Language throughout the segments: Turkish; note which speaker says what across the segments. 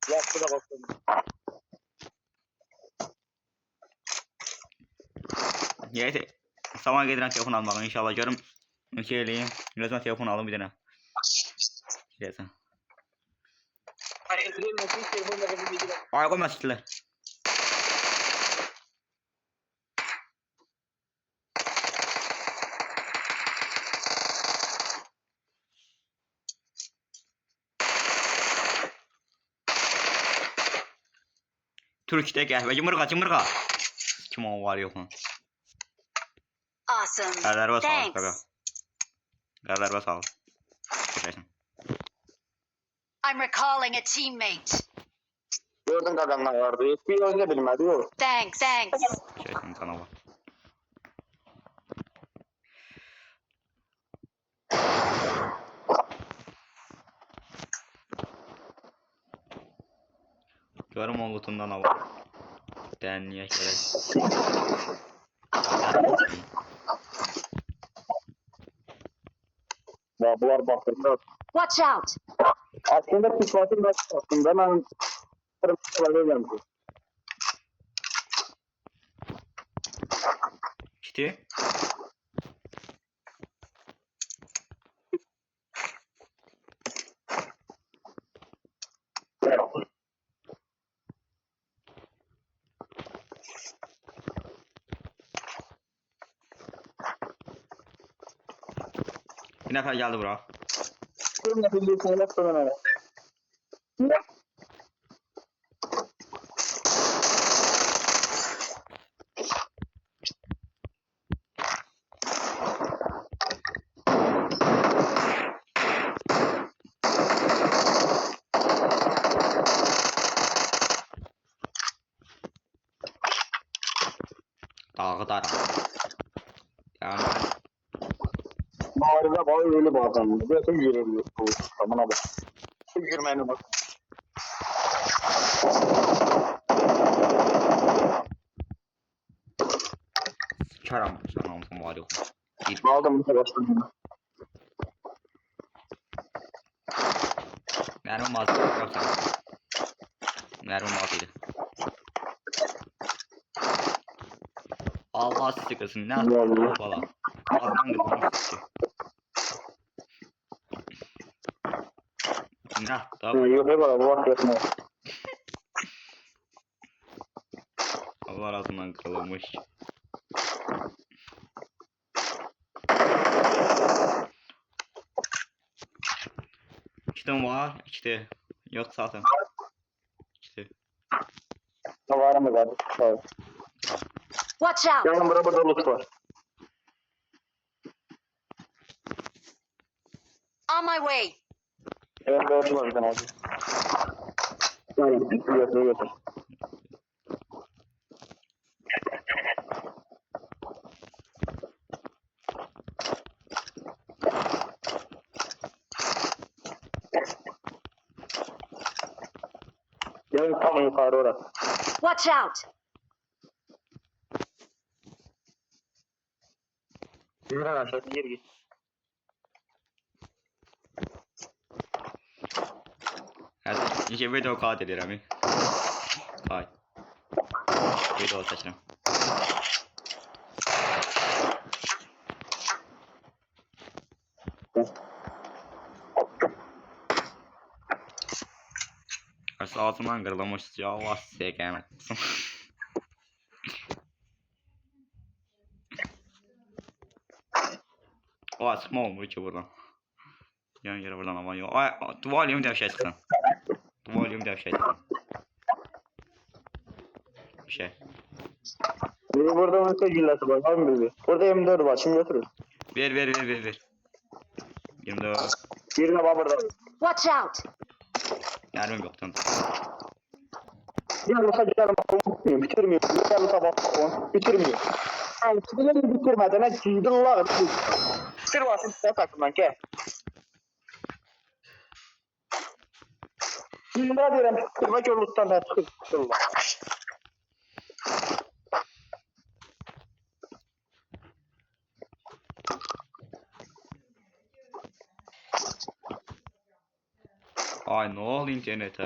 Speaker 1: Yaxşı da baxdım.
Speaker 2: Niyeyse sabah gedirəm telefon almağa inşallah görüm. Şey eləyim. Birazdan telefon alım bir dənə. Deyəsən.
Speaker 1: Hani ötüreyim nasıl telefonla bir video.
Speaker 2: Ay qoyma sikilər. Türk'te qəhvə cımırğa. Kim o var yox mu?
Speaker 3: Awesome.
Speaker 2: Qərarba sağ ol.
Speaker 3: Thanks.
Speaker 2: Qərarba sağ ol. Təşəkkür.
Speaker 3: I'm recalling a teammate.
Speaker 1: Gördün qadınlar vardı. Bir özlə bilmədi o.
Speaker 3: Thanks.
Speaker 2: Təşəkkür sana var. Görüm o kutundan al. Deneye gerek.
Speaker 1: Ya bunlar bakırlar.
Speaker 3: Watch out.
Speaker 1: Aslında psikoloji aslında ben tırmıklarıyım.
Speaker 2: Kiti. Bir nefer geldi bura.
Speaker 1: Tüm nefilliğini yaptım öyle.
Speaker 2: Dağı dar. Yani
Speaker 1: Mağarada bayağı öyle bazen. Böyle yürüyor. Tamam abi. Yürümeyin bak.
Speaker 2: çaram sana olsun var yok. Bir
Speaker 1: Aldım bir başladım.
Speaker 2: mermi mazı yok sana. Mermi mazıydı. Allah sıkırsın ne yaptın valla. Azdan kızmış ki. Ne tabi.
Speaker 1: Yok yok bu vakit yetmiyor.
Speaker 2: Allah arasından kırılmış. İşte var işte. Yok zaten. İşte.
Speaker 1: Var mı var? Tamam.
Speaker 3: Watch out.
Speaker 1: Yanım burada loot var.
Speaker 3: On my way.
Speaker 1: Evet gördüm o yüzden abi. Götür. Gelin tam yukarı orası.
Speaker 3: Watch out.
Speaker 1: Yürü aşağı yer git.
Speaker 2: Hadi işte video kağıt edirəm. Hay. Video çəkirəm. Ağzımdan kırılmış ya Allah size gelmek. O sıkma olmuyor ki buradan. Yan yere buradan ama yok. Ay, duvalıyım devşe çıksın. Duvalıyım devşe çıksın. Bir şey.
Speaker 1: Burada mesela gillesi var. Var mı bilgi? Burada M4 var. Şimdi götürür.
Speaker 2: Ver. 24.
Speaker 1: Birine var burada.
Speaker 3: Watch out.
Speaker 2: Mermim yoktan.
Speaker 1: Bir olsa gidelim bakalım. Bitirmiyor. Bir olsa bakalım. Bitirmiyor. Yani sizinle bitirmeden ne ciddin lağı. Bitir vasın size takımdan ki. Şimdi ne diyorum? Kırmak yolundan da çıkıyor.
Speaker 2: Ay ne oldu internete?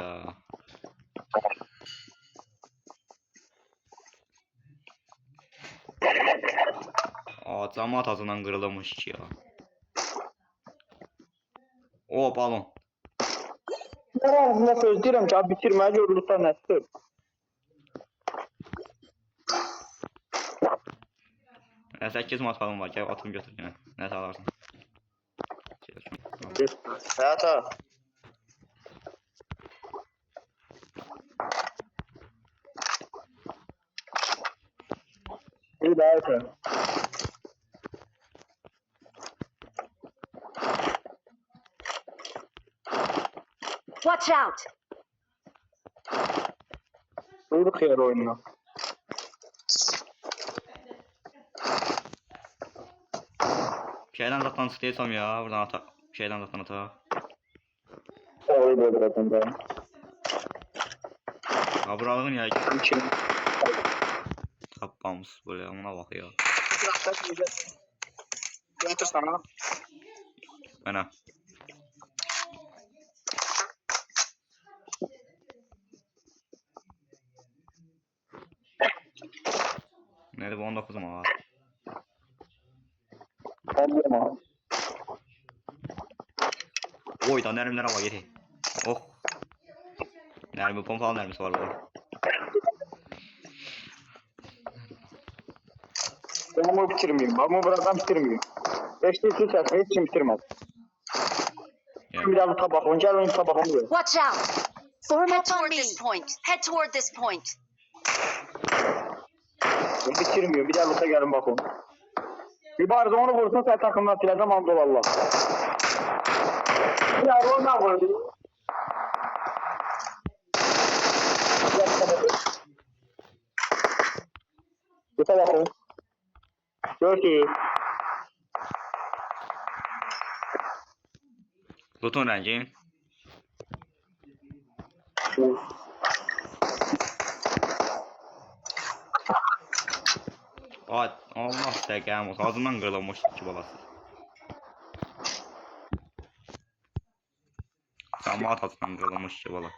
Speaker 2: Aa cama atasından kırılmış ki ya. O balon.
Speaker 1: Ben ağzımda söz deyirəm ki, abi bitirməyə yorulursan nəsdir.
Speaker 2: Ya 8 mat falan var. Gel atımı götür yine. Ne sağlarsın?
Speaker 1: Həyata. İyi də həyata.
Speaker 3: Watch out!
Speaker 1: Durduk yer oyununa.
Speaker 2: Şeyden zaten istiyorsam ya. Buradan ata. Şeyden zaten ata.
Speaker 1: Olayı öldürəcəm ben.
Speaker 2: Ha buralığın ya.
Speaker 1: İçin.
Speaker 2: Tapmamız böyle ona bak ya.
Speaker 1: Getir sana.
Speaker 2: Bana. Nerede bu 19 ama var.
Speaker 1: Olma.
Speaker 2: Oy da neremlere bak yeti. Oh. Nermi pompalı nermisi var burada.
Speaker 1: Ben bunu bitirmeyeyim. Ben bunu buradan bitirmeyeyim. 5 dakika çekmeyi hiç kim bitirmez.
Speaker 2: Yani.
Speaker 1: Bir daha bu tabak. Gel benim tabağımı ver.
Speaker 3: Watch out! Head toward this point. Head toward this point.
Speaker 1: Ben bitirmiyor. Bir daha luta gelin bakın. Bir bari onu vursun sen takımdan sileceğim Anadolu Allah. Ya ondan vurdu. Luta bakın. Gör ki.
Speaker 2: Lutun rengi. Ay Allah sevgim olsun. Ağzından kırılmış ki balası. Sama atasından kırılmış ki bala.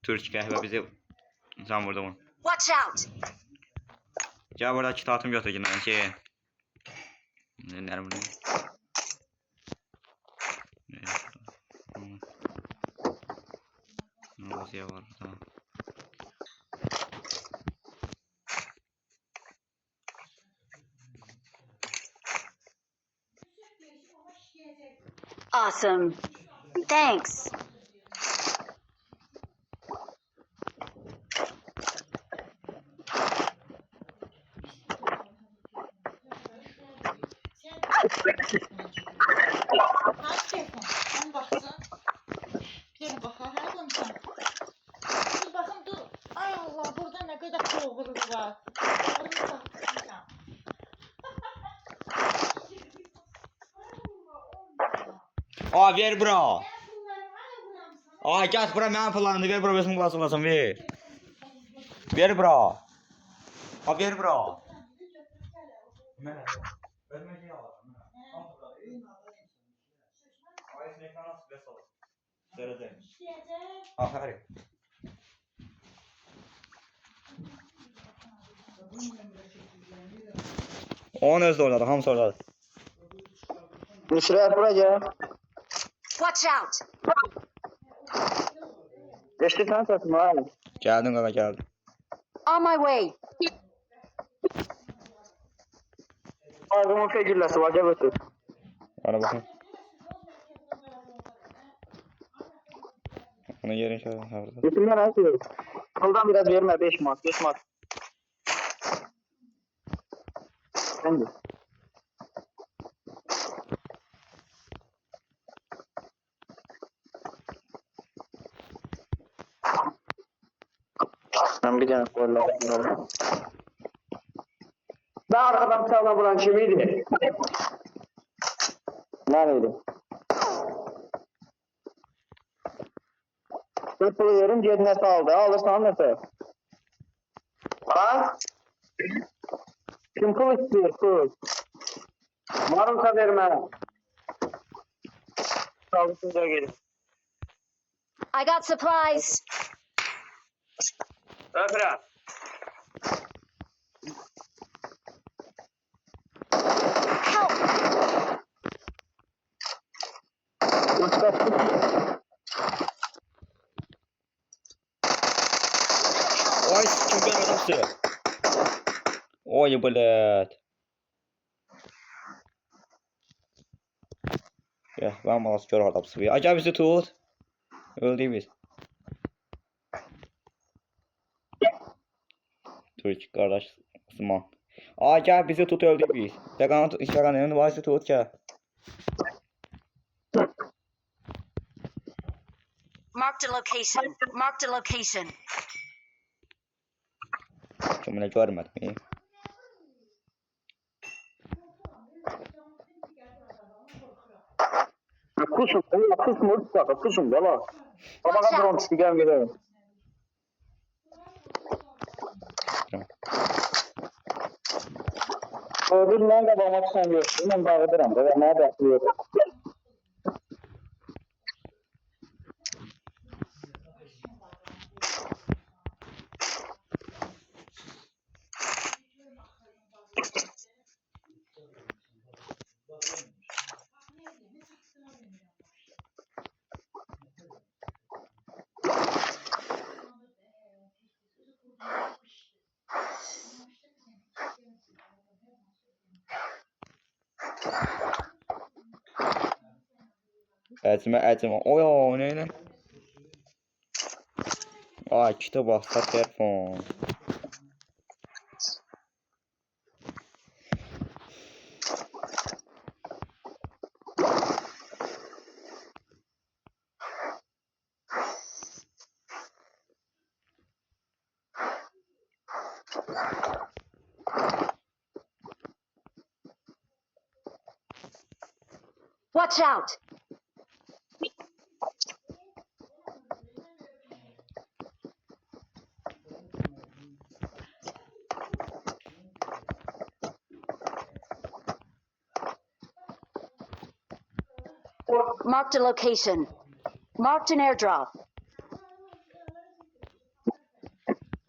Speaker 2: Türk kahve bizi sen vurdu mu?
Speaker 3: Watch out!
Speaker 2: Gel burada kitabım götür yine ki. Nerede? Ne var burada?
Speaker 3: Awesome. Thanks.
Speaker 4: Hangi telefon? Onu baksın. Bir bakar, her konuşan. Bir bakın dur. Ay Allah, burada ne kadar doğruluk var. Doğruluk var.
Speaker 2: Aa ver bura. Aa gel bura ben falandı ver bura benim klasım ver. Ver bura. Aa ver bura. Aferin. On öz orada, hamısı orada.
Speaker 1: Nusret buraya.
Speaker 3: Watch out!
Speaker 1: Geçti sen sesim ha.
Speaker 2: Geldin kaka geldin.
Speaker 3: On my way.
Speaker 1: Ağzımın fegürlesi var. Gel götür.
Speaker 2: Ara bakayım. Onu yerin şöyle orada.
Speaker 1: Götürme ne yapıyorsun? Kıldan biraz verme. 5 mat. 5 mat. Sen de. Ben bir tane koyalım. Ben arkadan sağdan vuran kimiydi? Nereydi? Ben pulu verim cebine saldı. Alırsan nasıl? Ha? Kim pul istiyor pul? Varımsa verme. Sağlıklıca gelin.
Speaker 3: I got supplies.
Speaker 1: Öpürəm.
Speaker 3: Help!
Speaker 2: Ой, чемпион adamsı. Ой, блядь. Ya, ben malas kör adamsı. Acaba bizi tut. Öldük biz. Türk kardeş Osman. Gel bizi tut öldük biz. Şakanın varsa tut gel.
Speaker 3: Marked a location. Marked a location.
Speaker 2: Cümle görmedim iyi.
Speaker 1: Kuşum, kuşum, kuşum, valla. Ama kadar onu çıkacağım gidelim. Öbüründen de bana sen görsün, ben bağırırım da, ben ne bekliyorum.
Speaker 2: Etme. Oy o neyle? Kitap bastı telefon.
Speaker 3: Watch out! Marked a location. Marked an airdrop.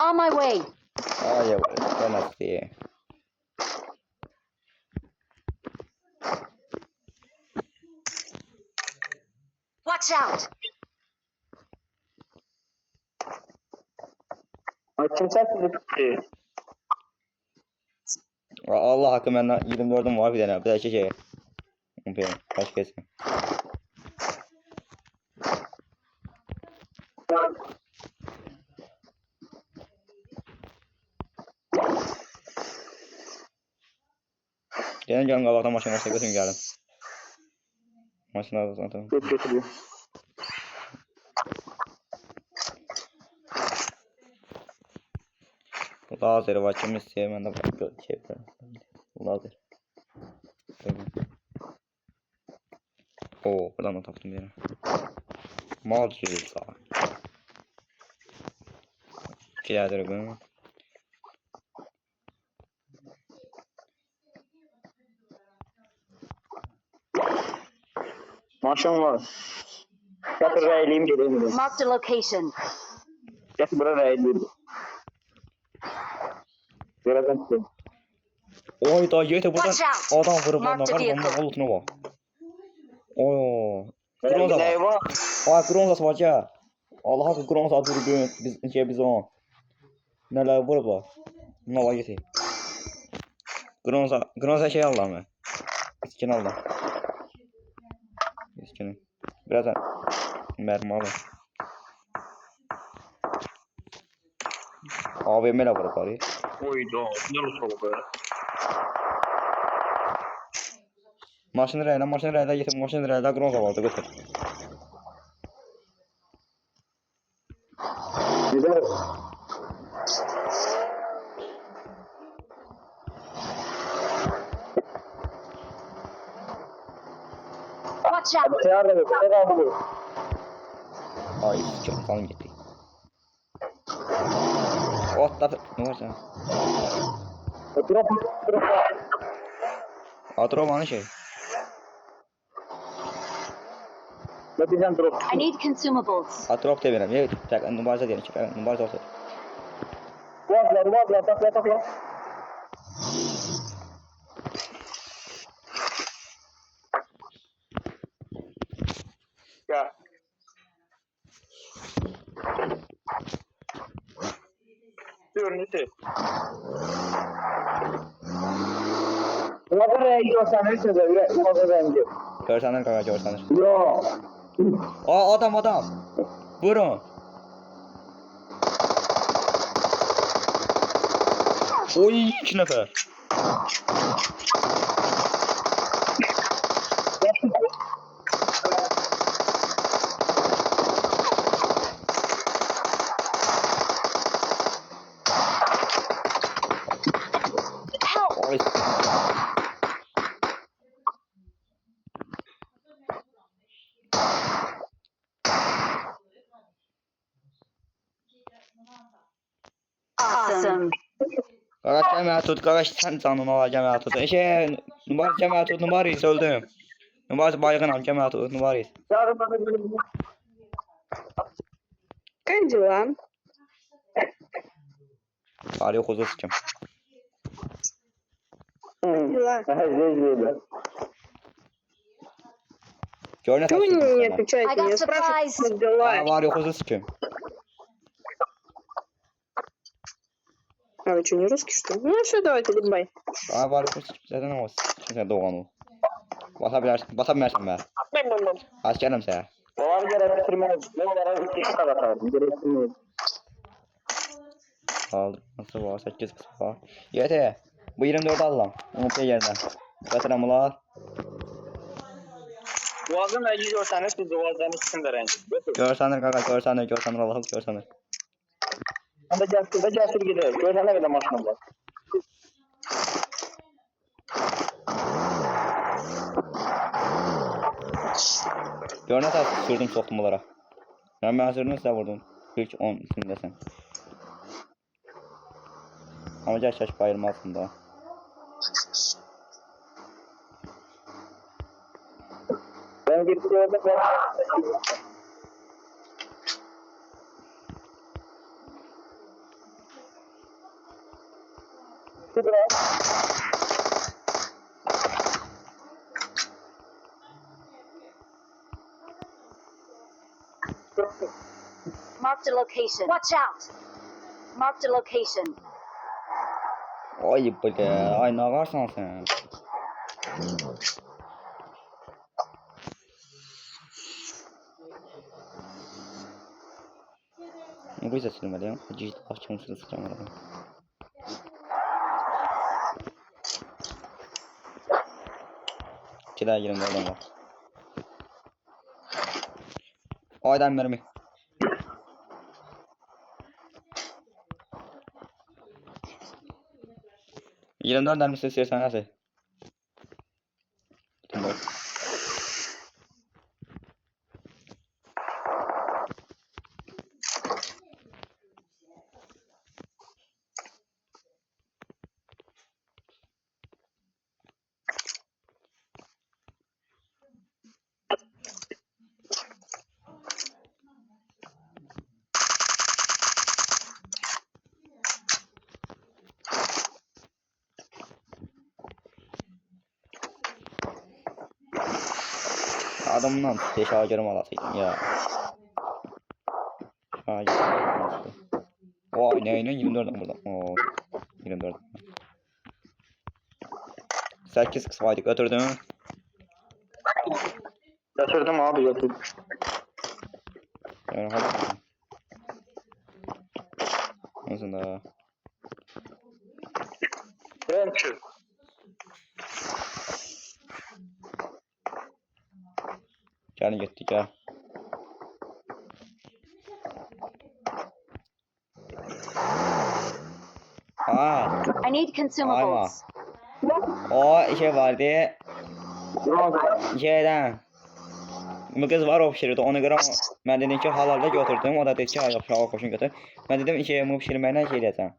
Speaker 3: On my way.
Speaker 2: Ay ben nasıl?
Speaker 3: Watch out!
Speaker 1: Kimse sizi tutuyor.
Speaker 2: Allah hakkı benden 24'üm var bir tane. Bir de şey. Kaç kesin. Gelin canım kabaktan maşın olsa götürün geldim. Maşın aldı zaten.
Speaker 1: Götürüyor.
Speaker 2: Lazer var kim istiyor ben de şey yapıyorum. Lazer. Oo buradan da taptım yine. Mal gibi sağ. Kiladır bunu.
Speaker 1: Maşın var. Getir reyliyim geleyim.
Speaker 3: Marked a location.
Speaker 1: Getir buraya reyliyim. Birazdan size.
Speaker 2: Oy da yete buradan
Speaker 3: Watch out.
Speaker 2: adam vurup
Speaker 3: Mark the
Speaker 2: ondan var
Speaker 3: vehicle.
Speaker 2: ondan olutuna bak. Oo. Gronza
Speaker 1: Ne
Speaker 2: var.
Speaker 1: var?
Speaker 2: Gronza var ya. Allah hakkı Gronza durdu biz on. Neler vurublar. Ne var yete. Gronza şey Allah mı? İskin Allah. İskin. Birazdan mermi alın. AVM'le vurup var ya.
Speaker 1: Oydu. Ne olursa be.
Speaker 2: Maşını rəylə yetim, maşını rəylə Gronza vardı, götür.
Speaker 1: Güzel.
Speaker 3: Watch out!
Speaker 1: Teyar da yok. Teyar da yok.
Speaker 2: Ay, çok kanım gitti. Ot da ne var sen?
Speaker 1: Oturup.
Speaker 2: Atromanın şey.
Speaker 1: Neden drop?
Speaker 3: I need consumables.
Speaker 2: Atrop da verəm. Mübarizə deyirəm ki, mübarizə olsun.
Speaker 1: Vazla, takla. Ya. Görünüyor. Vazla rengi o sen neyse de vazla rengi.
Speaker 2: Görsənir qaqa, görsənir.
Speaker 1: Yo.
Speaker 2: Adam. Vurun. Oy, 2 nəfər.
Speaker 3: Help!
Speaker 2: Oy.
Speaker 3: Awesome.
Speaker 2: Qaqa gəmə tut, qaqa sən canını ala gəmə tut. Numara gəmə tut, numarayı öldüm. Numara baygınam gəmə tut, numarayı.
Speaker 5: Как дела?
Speaker 2: Var yok uzun sıkım.
Speaker 5: Дела.
Speaker 2: Gör nə
Speaker 5: Чего вы не
Speaker 2: təşkil
Speaker 5: отвечаете?
Speaker 3: I got
Speaker 5: Мне спрашивают,
Speaker 3: supplies.
Speaker 5: как дела.
Speaker 2: var yok uzun sıkım.
Speaker 5: А вы что, не русский, что ли? Ну все, давайте, гудбай.
Speaker 2: Var yok uzun sıkım. Zaten o. Kimsə doğan o. Basa bilmərsən mən.
Speaker 5: Бам-бам-бам.
Speaker 2: Askerim sən.
Speaker 1: Onlar gerek bitirmez. Onlara 2 kişi atarım. Gerekmiyor.
Speaker 2: Aldım. Nasıl var? 8 kısa var. Yete. Bu 24 alıram. Unutma yerine. Götürəm ular.
Speaker 1: Boğazın da gidiyorsanız siz boğazdan ikisini de rengi.
Speaker 2: Görsənir qaqa, görsənir Allah'ım görsənir.
Speaker 1: Anda cəsur gider. Görsən ne kadar maşınım var.
Speaker 2: Gör nə təs sürdüm soxdum onlara. Mən sürdüm sizə vurdum. İlk 10 üstündəsən. Amma gəl bayırmalısın da.
Speaker 1: Ben gittim orada.
Speaker 3: Marked a location. Watch out! Marked a location.
Speaker 2: Ay bre, ay nə varsan sən? Bu yüzden silmeliyim. Ciddi başçımı sıkacağım orada. Kira yerimde adam var. Aydan mermi. Yerimden mermisi istiyorsan nasıl? Tamam. Adamdan şagirim alasıydım ya. Şagirim alası. Vay ne 24'den buradan. Oo, 24. 8 kısmaydı götürdüm.
Speaker 1: Yatırdım abi yatırdım.
Speaker 2: Yani hadi. Nasıl da?
Speaker 1: Ben çık.
Speaker 2: Gelin gittik ya. Aa,
Speaker 3: I need consumables.
Speaker 2: o şey vardı. Şeyden. Bu kız var o pişirirdi. Ona göre ben dedim ki halalda götürdüm. O da dedi ki aşağı koşun götür. Ben dedim ki bu pişirmeye şey diyeceğim.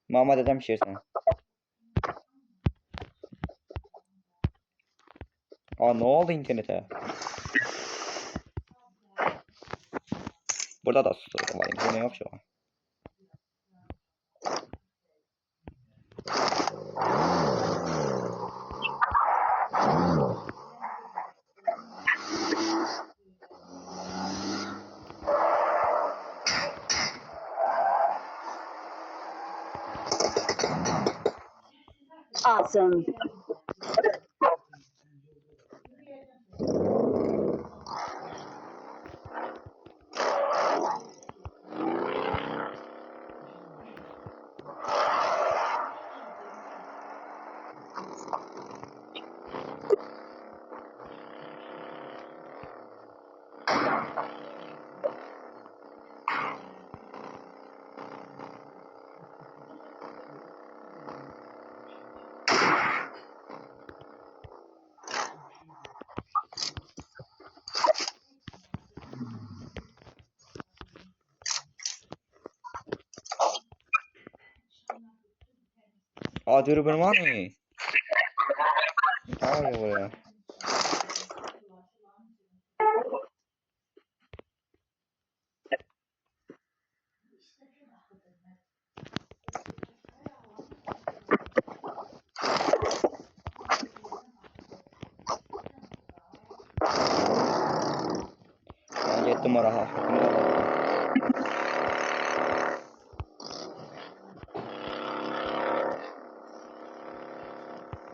Speaker 2: Mama dedim pişirsin. Aa ne oldu internete? Burada da su var. Bu ne yok şu an.
Speaker 3: Awesome.
Speaker 2: Aa dürbün var mı? Ay buraya. Ben gittim oraya.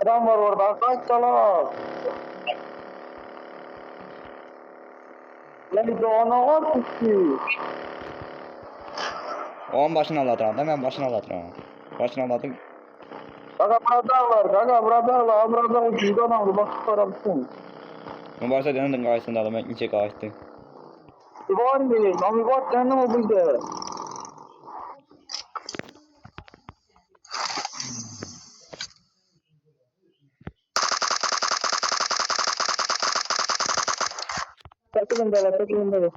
Speaker 1: Adam var orada. Kaç salak. Yani doğana var ki.
Speaker 2: Onun başını alatıram da ben başını alatıram. Başını aladım.
Speaker 1: Kaka burada var. Kaka burada var. Burada ucuzdan aldı. Bak sarabsın.
Speaker 2: Ben varsa denedim karşısında adam ben içe kaçtı.
Speaker 1: Var mı? Nami var. Sen ne oldu burada? Takılın böyle. Takılın böyle.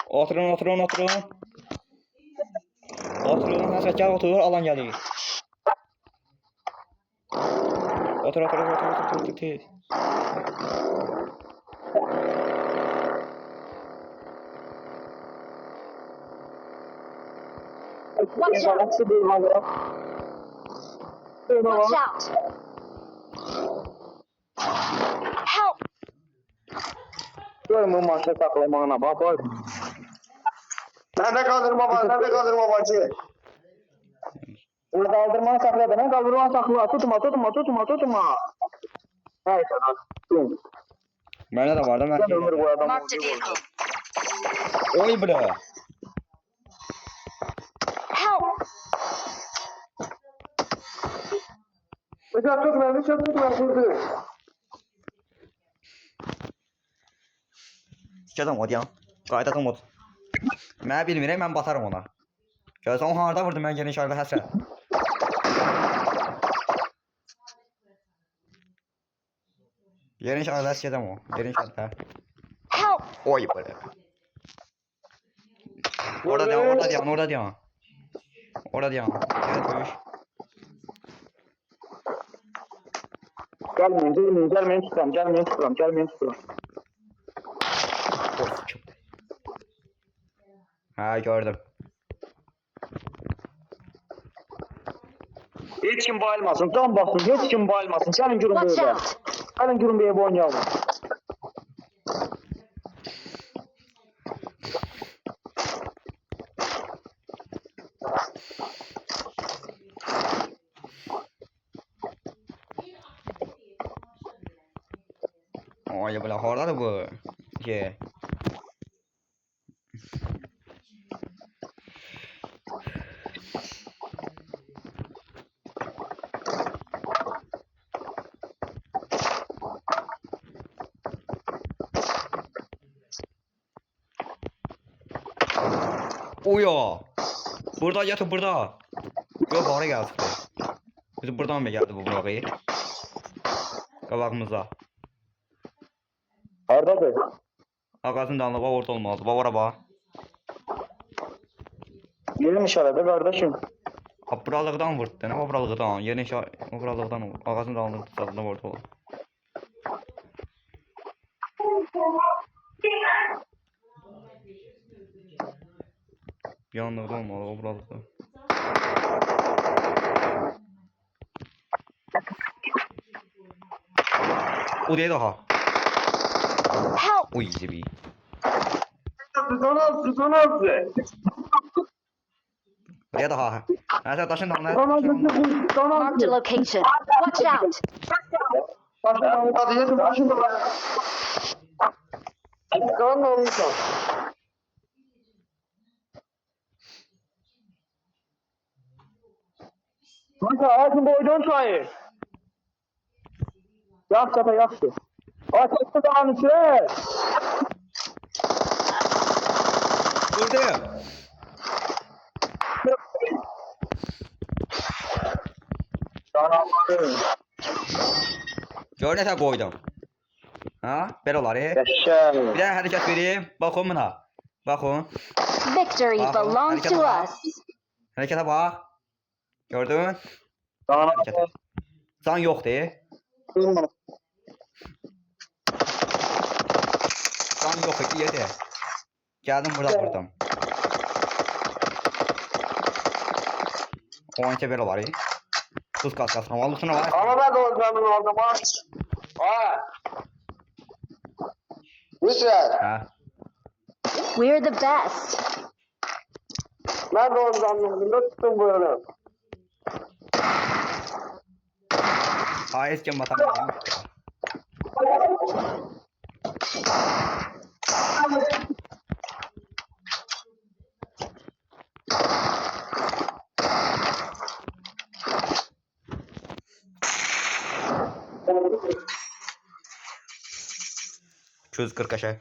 Speaker 2: Oturun oturun oturun. Oturun hasret otur alan geliyor. Otur otur otur otur otur otur.
Speaker 3: Watch out. Watch out. Help.
Speaker 1: Görmüyor maçta saklamağına bak bak. Nerede kaldırma baba? Nerede kaldırma bacı? Burada kaldırmanı sakla beni. Kaldırmanı sakla. Tutma tutma tutma tutma. Neyse lan. Tut.
Speaker 2: Bende de vardı ben.
Speaker 1: Ben ömür boyu adam
Speaker 3: Marked a vehicle.
Speaker 2: Oy bre.
Speaker 3: Help.
Speaker 1: Bıçak tutma, bıçak tutma. Kurdu.
Speaker 2: Sikəcəm o deyəm. Qaydadım odur. Mən bilmirəm, mən batarım ona. Görsən o harda vurdu mən geniş ayda həsrət. Geniş ayda sikəcəm o. Geniş ayda.
Speaker 3: Help.
Speaker 2: Oy böyle. Orada deyəm, orada deyəm, orada deyəm. Orada deyəm. Gəl döyüş.
Speaker 1: Gelmeyin, gelmeyin, gelmeyin tuturam, gelmeyin tuturam, gelmeyin tuturam.
Speaker 2: Oy sikim. Ha gördüm.
Speaker 1: Hiç kim bayılmasın, tam basın, hiç kim bayılmasın. Gelin görün
Speaker 3: Watch
Speaker 1: böyle.
Speaker 3: out.
Speaker 1: Gelin görün böyle oynayalım.
Speaker 2: Oy böyle hardadır bu. Şey. Uyo. Burada yatı burada. Yok oraya geldi. Biz buradan mı geldi bu burayı? Qabağımıza.
Speaker 1: Hardadır?
Speaker 2: Ağacın dalına bax orada olmalıdır. Bax ora bax.
Speaker 1: Yerim işarədə kardeşim.
Speaker 2: Buralıqdan vurdu. Nə buralıqdan? Yeni buralıqdan ağacın dalına orada olur. yanlıqda olmalı, o buralıqda. O deyil daha.
Speaker 3: Help!
Speaker 2: O easy bir.
Speaker 1: Donald.
Speaker 2: Oraya daha. Həsən daşın dalına.
Speaker 3: Marked a location. Watch out!
Speaker 1: Kanka ağacın boydan çayır. Yaxşı da yaxşı. Ateşte dağın içine.
Speaker 2: Buradayım. Gör nəsə qoydum. Ha? Belə olar.
Speaker 1: Yaşa.
Speaker 2: Bir də hərəkət vereyim. Baxın buna. Baxın.
Speaker 3: Victory belongs to us.
Speaker 2: Hərəkətə bax. Gördün?
Speaker 1: Dağın
Speaker 2: Hərəkət. Can yoxdur. Can yox idi yerdə. Gəldim burada vurdum. Oyunca belə olar. Tuz qaskasına alırsın var.
Speaker 1: Ama ben de olacağım o zaman. Ha. Güzel.
Speaker 2: Ha.
Speaker 3: We're the best.
Speaker 1: Ben de olacağım. Ne tuttum böyle?
Speaker 2: Ha esken batamadım. Çöz 40 aşağı.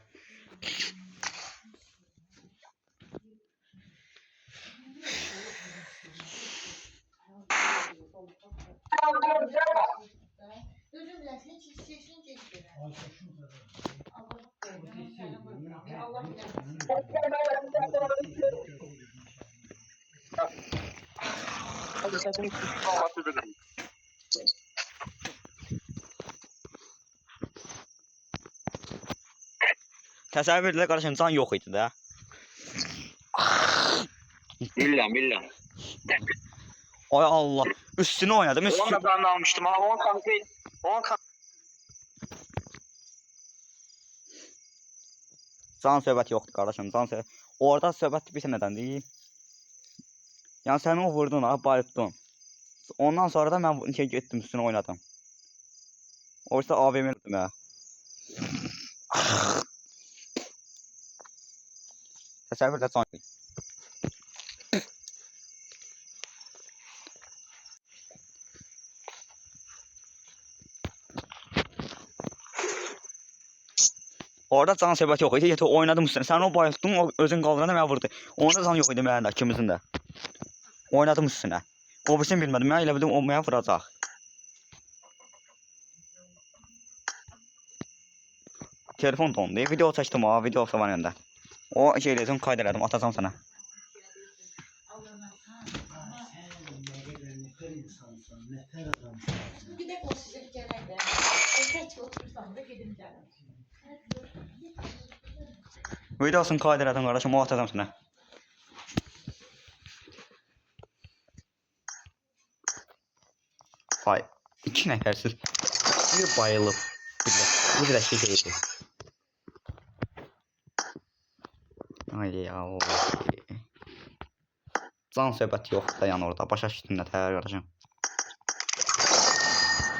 Speaker 4: Özüm biləsən, heç istəyirsən keçdir. Allah bilir. Allah bilir.
Speaker 2: Təsəvvür elə qardaşım can yox idi də.
Speaker 1: Bilmem.
Speaker 2: Ay Allah. Üstünü oynadım.
Speaker 1: Onu da ben almıştım ama 10 kanka. 10 kanka.
Speaker 2: Can söhbət yoxdur qardaşım. Can söhbət. Orada söhbət bir nədəndir? Yəni sən o vurdun ha, bayıtdın. Ondan sonra da mən şey getdim üstünü oynadım. Orada AVM elədim ha. Təsəvvür də can. Orada can söhbət yox idi. Yetə oynadım üstünə. Sən o bayıtdın, o özün qaldıranda mənə vurdu. Onda can yox idi məndə, ikimizin də. Oynadım üstünə. O birisini bilmədim. Mən elə bildim o mənə vuracaq. Telefon dondu. Video çəkdim ha, video var yanında. O şey elədim, qayd elədim, atacağam sənə.
Speaker 4: Gidək o sizə gələk də. Tək otursan da gedim gələm.
Speaker 2: Videosunu qayd elədim qardaşım, o atacağam sənə. Vay, 2 nəfərsiz. Bir bayılıb. Bu da şey deyildi. Ay Allah. Can söhbət yoxdur da yəni orada. Başa düşdün nə təhər qardaşım.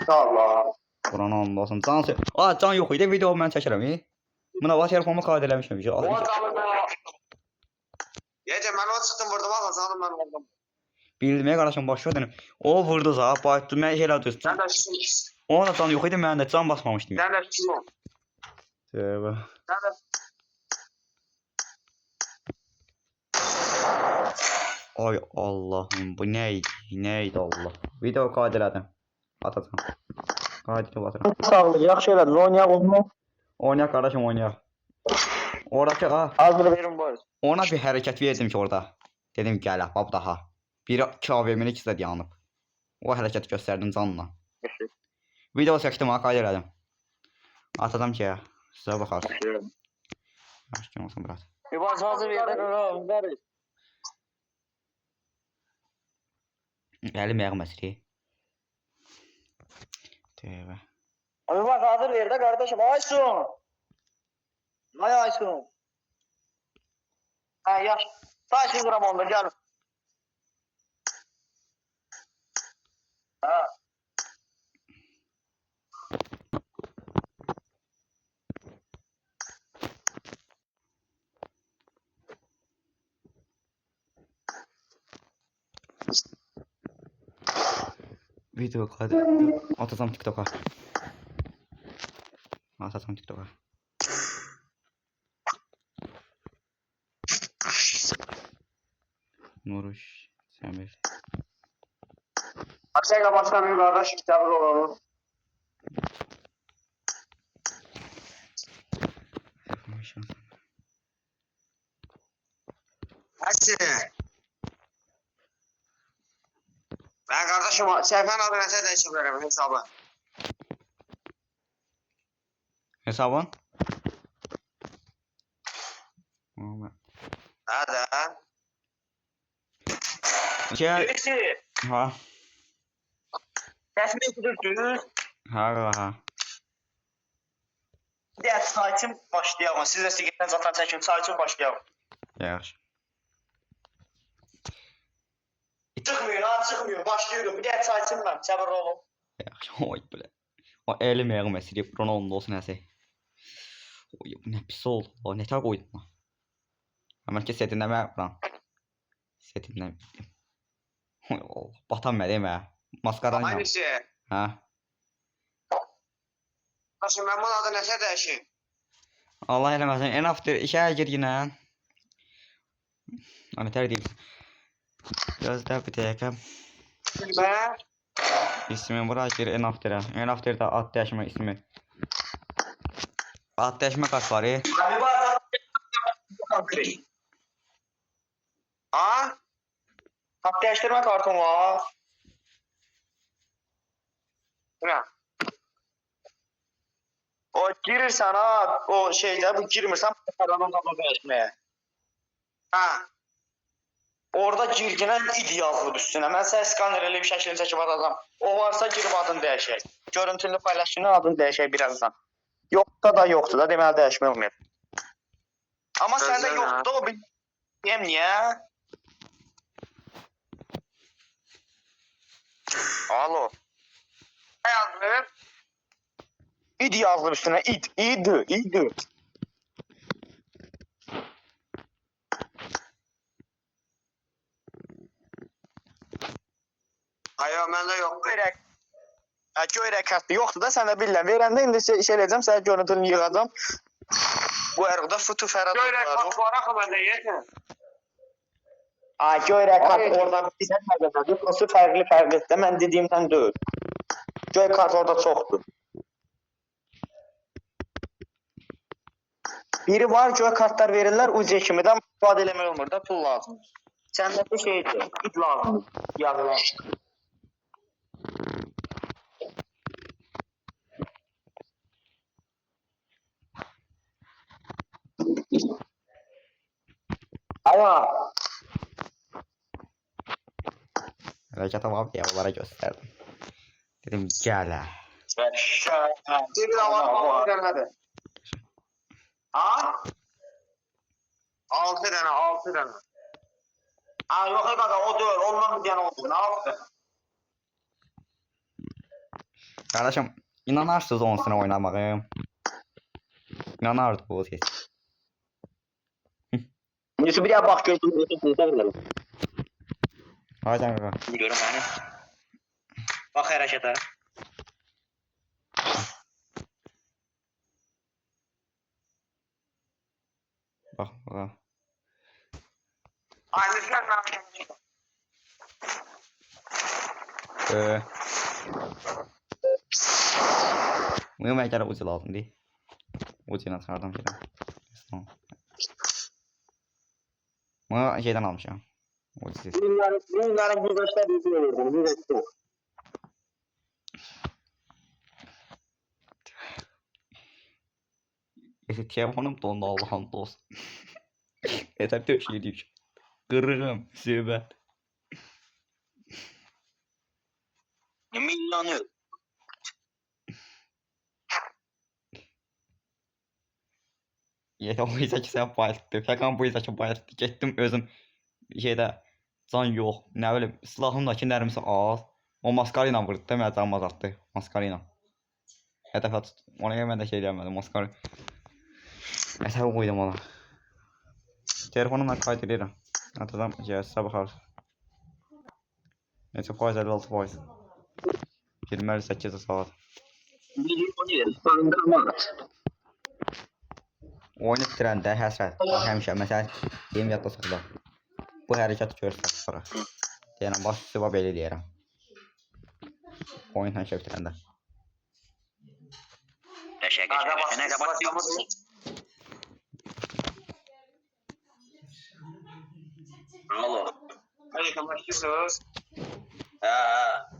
Speaker 1: Allah.
Speaker 2: Quran Allah olsun. Can söhbət. Aa, can yox idi. Video mən çəkirəm. Buna bax telefonumu qayd eləmişəm.
Speaker 1: O adamı Gece ben o çıktım vurdum ama sanırım ben vurdum.
Speaker 2: Bildim qardaşım başa dönüm. O vurdu za, bayıtdı. Mən elə düzdüm.
Speaker 1: Sen de şu.
Speaker 2: Ona da can yox idi. Mən də can basmamışdım.
Speaker 1: Sen de şu.
Speaker 2: Tövbə.
Speaker 1: Sen de.
Speaker 2: Ay Allahım, bu neydi Allah. Video qayd elədim. Atacağım. Qayd edib atıram.
Speaker 1: Sağlık yaxşı elədin. Oynayaq onu.
Speaker 2: Oynayaq qardaşım, oynayaq. Oradakı
Speaker 1: Hazır verin boy.
Speaker 2: ona bir hərəkət verdim ki orada. Dedim gəl bab daha. Bir 2 AVM-ni ikisi də yanıb. O hərəkəti göstərdim canla. Video çəkdim ha, qayd elədim. Atacağım ki ya. Sizə baxarsınız. Yaxşı olsun brat.
Speaker 1: Bir baş hazır verin. Ver.
Speaker 2: Elim ayağım əsri. Tövbe.
Speaker 1: Abi bak hazır ver de kardeşim. Aysun. Ay Aysun. Ha yaş. Taş 100 gram onda gel. Ha.
Speaker 2: Video kaydı. Atacağım TikTok'a. Atacağım TikTok'a. Nuruş. Semir.
Speaker 1: Akşayla başka bir kardeş kitabı olalım. Hadi. Ben kardeşim Seyfen abi nasıl değişim veririm hesabı.
Speaker 2: Hesabın?
Speaker 1: Hadi.
Speaker 2: Şey,
Speaker 1: Birisi.
Speaker 2: ha,
Speaker 1: Resmi kudurtunuz.
Speaker 2: ha.
Speaker 1: Bir de saytım başlayalım. Siz de sigareten zaten çekin. Saytım başlayalım.
Speaker 2: Yaxşı.
Speaker 1: Çıkmıyor ha çıkmıyor. Başlıyorum. Bir de saytım ben. Sabır olun.
Speaker 2: Yaxşı. Oy belə. O elim ayağım əsri. Ronaldo olsun nəsə. Oy, bu nə pis oldu. O nə tə qoydum. Hemen ki setinləmə yapıram. Setinləmə. Oy, Allah. Batam mən demə. Maskaran ya.
Speaker 1: Aynısı.
Speaker 2: Ha.
Speaker 1: Kardeşim ben bunun adı nese değişim?
Speaker 2: Allah eləməsin. En after işə gir yenə. Ana tər deyim. Gözlə bir dəqiqə.
Speaker 1: Ben.
Speaker 2: İsmimi bura gir en afterə. En afterdə ad dəyişmə ismi. Ad dəyişmə kaç var?
Speaker 1: Abi bak. Ha? Hak değiştirme kartın var. Bu ne? O girirsen ha o şeyde bu girmirsen paradan da değişmeye. Ha. Orada girginin id yazılıb üstünə. Mən sənə skanerlə bir şəklini çəkib atacağam. O varsa girib adını dəyişək. Görüntülü paylaşımın adını dəyişək birazdan. Yoxsa da yoxdur da deməli dəyişmək olmayıb. Amma səndə yoxdur da o bilməyəm niyə? Alo. Ne yazılıb? İd yazılıb üstünə. İd. Ayo, məndə yox. Görək kartı yoxdur da, sən də bilirəm. Verəndə indi şey eləyəcəm, sənə görüntünü yığacam. Bu arada Futu Fərad. Görək kart var axı məndə yetin. Görək kart oradan bizə məqəsədir. Futu fərqli də, mən dediyimdən deyil. Görək kart orada çoxdur. Biri var, görək kartlar verirlər, UC kimi də istifadə eləmək olmur da, pul lazım. Səndəki şeydir, id lazım, yazılar. Aya.
Speaker 2: Hərəkətə var ya, onlara göstərdim. Dedim gələ.
Speaker 1: Bir var gəlmədi. Ha? 6 dənə. Yox qaqa, o deyil, ondan bir dənə oldu, nə yaptı?
Speaker 2: Qardaşım, inanarsınız onsuna oynamağım. İnanardı bu ses.
Speaker 1: Yusuf bir daha bax gördüm.
Speaker 2: Haycan qaqa.
Speaker 1: Biliyorum hani. Bax hərəkətə.
Speaker 2: Bax, bax.
Speaker 1: Aynı sən
Speaker 2: Bunu mən gələ ucu lazımdır. Ucu ilə çıxardım şeydən. Bunu şeydən almışam. Ucu.
Speaker 1: Bunların bir göstərdiyi verirdim, bir etdi.
Speaker 2: Telefonum dondu Allah'ım dost. Yeter döşeyi. Kırığım, söhbət.
Speaker 1: Yanıyor.
Speaker 2: Yetə o izəki sən bayıltdı. Fəqan bu izəki bayıltdı. Getdim özüm şeydə can yox. Nə bilim silahımdakı nərmisi az. O maskara ilə vurdu da mənə canım azaltdı. Maskara ilə. Hədəfə tut. Ona görə mən də şey eləmədim. Maskara. Əsəbi qoydum ona. Telefonumla kayıt edirəm. Atadan gəlsə baxar. Neçə faiz 56%. 28 saat. Oyunu bitirəndə həsrət. Həmişə məsələn deyim yadda saxla. Bu hərəkəti görsən sonra. Deyirəm baş üstə belə eləyirəm. Oyun həmişə bitirəndə.
Speaker 1: Nə başlayamazsın? Alo. Hayır, başlıyorsunuz. Ha.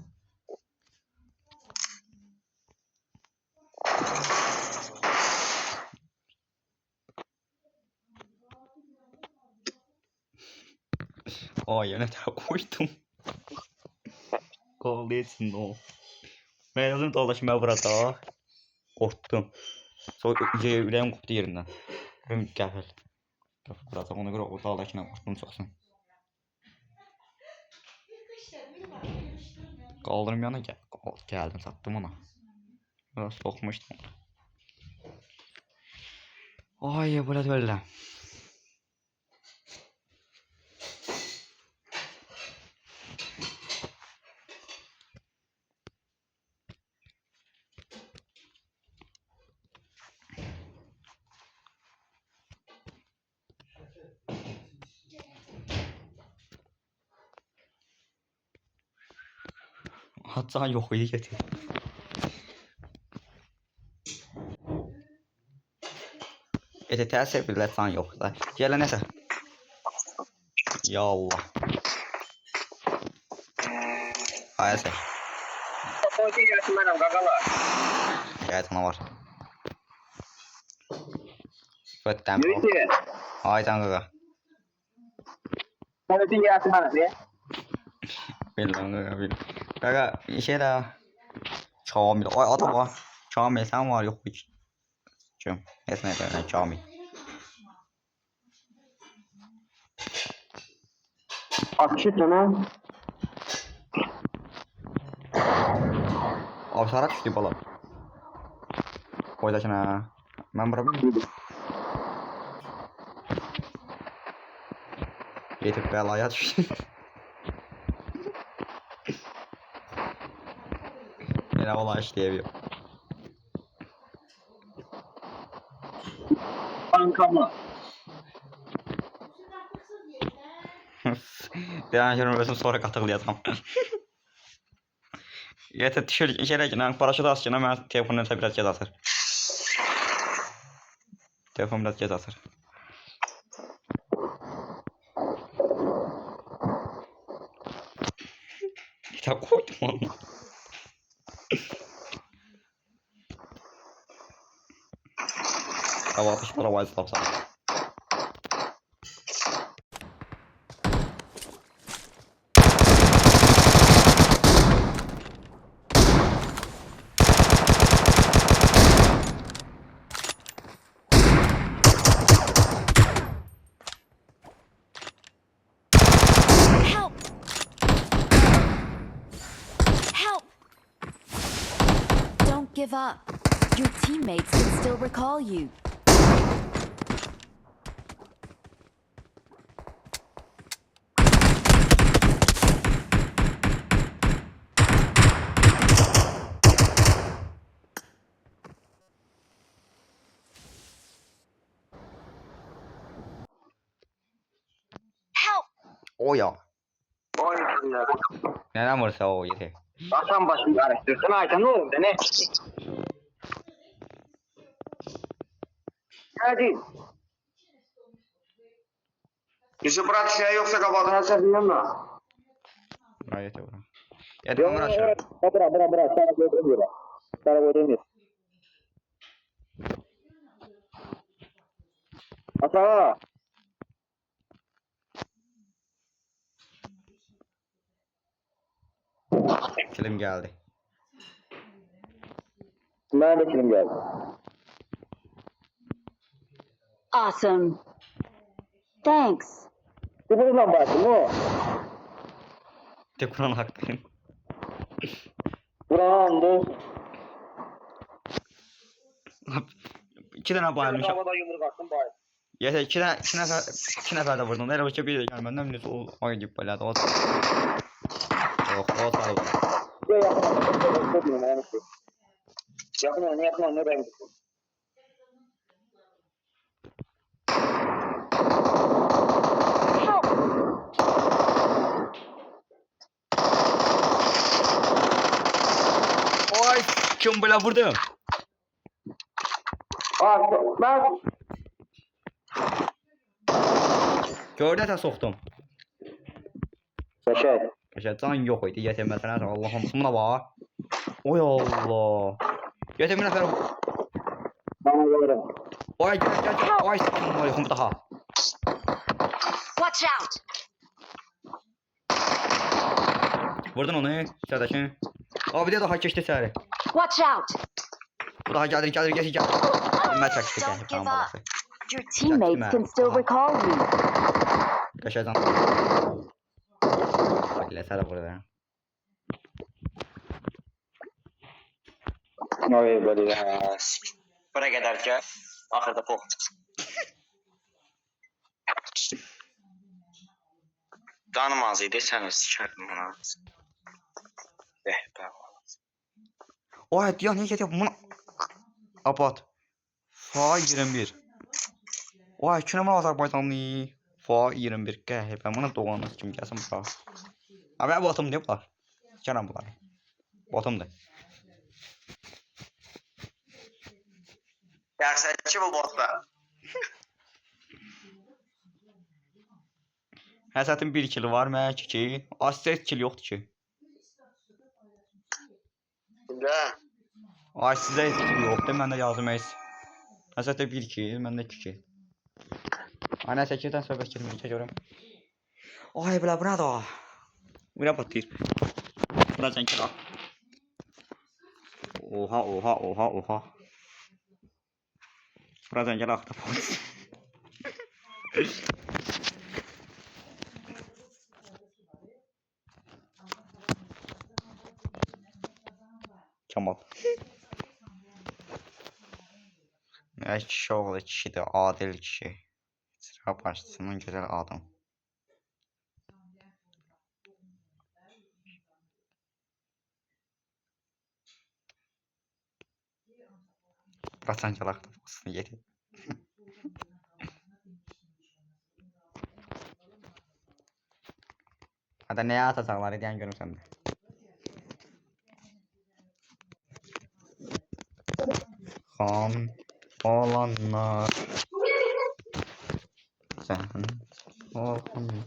Speaker 2: Ay yenə də qoydum. Qaldı içində o. Mən özüm dolaşmaya burada. Qorxdum. Sonra ürəyim qopdu yerindən. Ürəyim qəfil. Burada ona görə o dağdakına qorxdum çoxsun. Qaldırım yana gəldim, satdım ona. Biraz soxmuşdum. Ay, bu nədir belə? Hatta yox idi getir. Təsir billər can yoxdur da. Gələ nəsə. Ya Allah. Ayəsə.
Speaker 1: Koçun yaşımanım qaqalar.
Speaker 2: Gəl sana var. Fötdən.
Speaker 1: Yürüyün.
Speaker 2: Aydan qaqa.
Speaker 1: Koçun yaşımanım ya.
Speaker 2: Bilmem qaqa bil. Qaqa şey də. Kamil. Ay adam var. Kamil sən var yox hiç. Kim? Heç nə deyirəm Kamil.
Speaker 1: Akşit sana.
Speaker 2: Avsara düşdü bala. Qoydakına. Mən bura bilmirəm. Yetib bəlaya düşdü. Yenə ola işləyəbilir.
Speaker 1: Bankama.
Speaker 2: Deyən yerim özüm sonra qatıqlayacam. Yetə düşür işərəklə paraşüt asıcına mən telefondan biraz gec atır. Telefon biraz gec atır. Ya koydum onu. Hava atışlara vaiz tapsam.
Speaker 3: Help! Help! Don't give up. Your teammates can still recall you. Help!
Speaker 2: O ya.
Speaker 1: Oy.
Speaker 2: Neden vursa o yeter.
Speaker 1: Hasan başını araştırsın Ayten ne oldu ne? Hadi. Bizi bırak şey yoksa kapatına sesini mi?
Speaker 2: Ha yeter bura. Yeter onu aşağı.
Speaker 1: Bırak. Sana koydum. Sana koydum. Asa.
Speaker 2: Kilim geldi.
Speaker 1: Mən də kilim gəldi.
Speaker 3: Awesome. Thanks.
Speaker 1: Bu bununla başım o.
Speaker 2: De Kur'an hakkı.
Speaker 1: Burandı.
Speaker 2: İki tane bayılmış.
Speaker 1: Havada yumruk attım bayım.
Speaker 2: Yeter iki nefer de vurdum. Nereye uçak bir yani benden birisi o ay gibi böyle o. Yok o tarafı.
Speaker 1: Buraya yakın. Yakın ne ben.
Speaker 2: Ay kim böyle vurdu?
Speaker 1: Ben
Speaker 2: Gördü de soktum.
Speaker 1: Yaşar.
Speaker 2: İşte can yok idi. Yeter mesela Allah'ım buna bak. Oy Allah. Yeter nefer.
Speaker 1: Ben alırım.
Speaker 2: Ay gel. Ay sıkım var yok daha.
Speaker 3: Watch out.
Speaker 2: Vurdun onu. Kardeşim. Abi de daha geçti seri.
Speaker 3: Watch out.
Speaker 2: Bu daha gelir. Ben çektim yani.
Speaker 3: Don't
Speaker 2: Tamam
Speaker 3: give
Speaker 2: babası.
Speaker 3: up. Your teammates can still recall you.
Speaker 2: Yaşayacağım. Bak lese de burada.
Speaker 1: Ay böyle ya.
Speaker 6: Buraya kadar ki ahırda pok. Tanımaz idi sen sıçardın buna. Be.
Speaker 2: Oy ya niye getiriyor bunu? Apat. Fa 21. Oy şuna bana basar baytanlı. Fa 21 gel. Ben bunu doğanız kim gelsin bura. Abi bottom ne var? Canım bunlar. Bottom da.
Speaker 6: Gerçekçi bu botla.
Speaker 2: Həsətin 1 kilo var, mənə 2 ki. Asset kilo yoxdur ki.
Speaker 6: Güzel.
Speaker 2: Ay sizə heç kilo yoxdur, məndə yazım heç. Həsətdə 1 ki, məndə 2 ki. Ay nəsə ki, söhbət girmir, görüm. Ay belə, bu nədir o? Bu nə batıyır? Bura cənkir o. Oha. Bura cənkir axtı. Kemal. Kişi oğlu kişidir, adil kişi. İcra başçısının güzel adam. Bıraksan çalakta olsun yedi. Hadi neye atacaklar diyen görürsem de. Kan olanlar. Sen oğlum.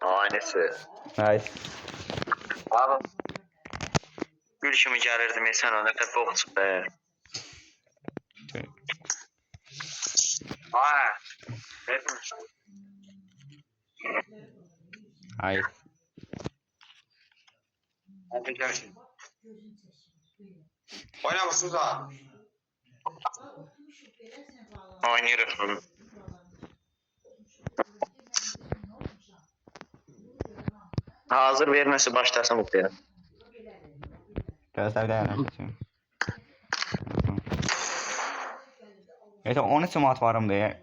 Speaker 6: Aynısı.
Speaker 2: Nice.
Speaker 6: Abi. Gülüşümü gəlirdim sen ona kadar boğutup be. Aa.
Speaker 2: Hayır.
Speaker 6: Hadi gel. Oyna mısınız ha? Oynayırız. Hazır vermesi başlasın bu kadar.
Speaker 2: Gözler dayanır. Neyse 13 mat varım diye.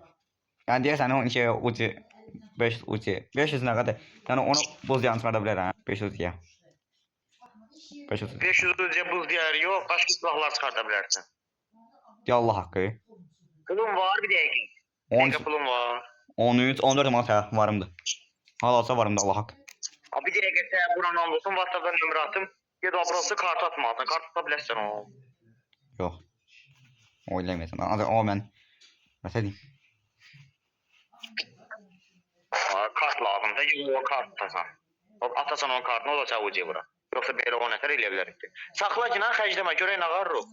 Speaker 2: Yani deyirsən o şey ucu 500 ucu. 500 nə qədər? Yəni onu buz yanı çıxarda bilərəm 500 ya. 500.
Speaker 6: 500 önce buz diyar yok. Başka silahlar çıkartabilirsin.
Speaker 2: Ya Allah haqqı.
Speaker 6: Pulum var bir dakika.
Speaker 2: 10
Speaker 6: Pulum var.
Speaker 2: 13 14 mat varımdı. Hala varımdı Allah haqqı.
Speaker 6: Abi bir dakika sen buranın olsun. WhatsApp'dan nömrə atım. Ged burası kart atmadın. Kart atabilirsin o.
Speaker 2: Yox. O eləməyəsən. O mən məsəl deyim.
Speaker 6: Kart lazım. Peki o kart atasan. Atasan o kartını olacaq ucu bura. Yoksa böyle o nəfər eləyə bilərik. Saxla ki, xərcləmə, görək nə qarırıq.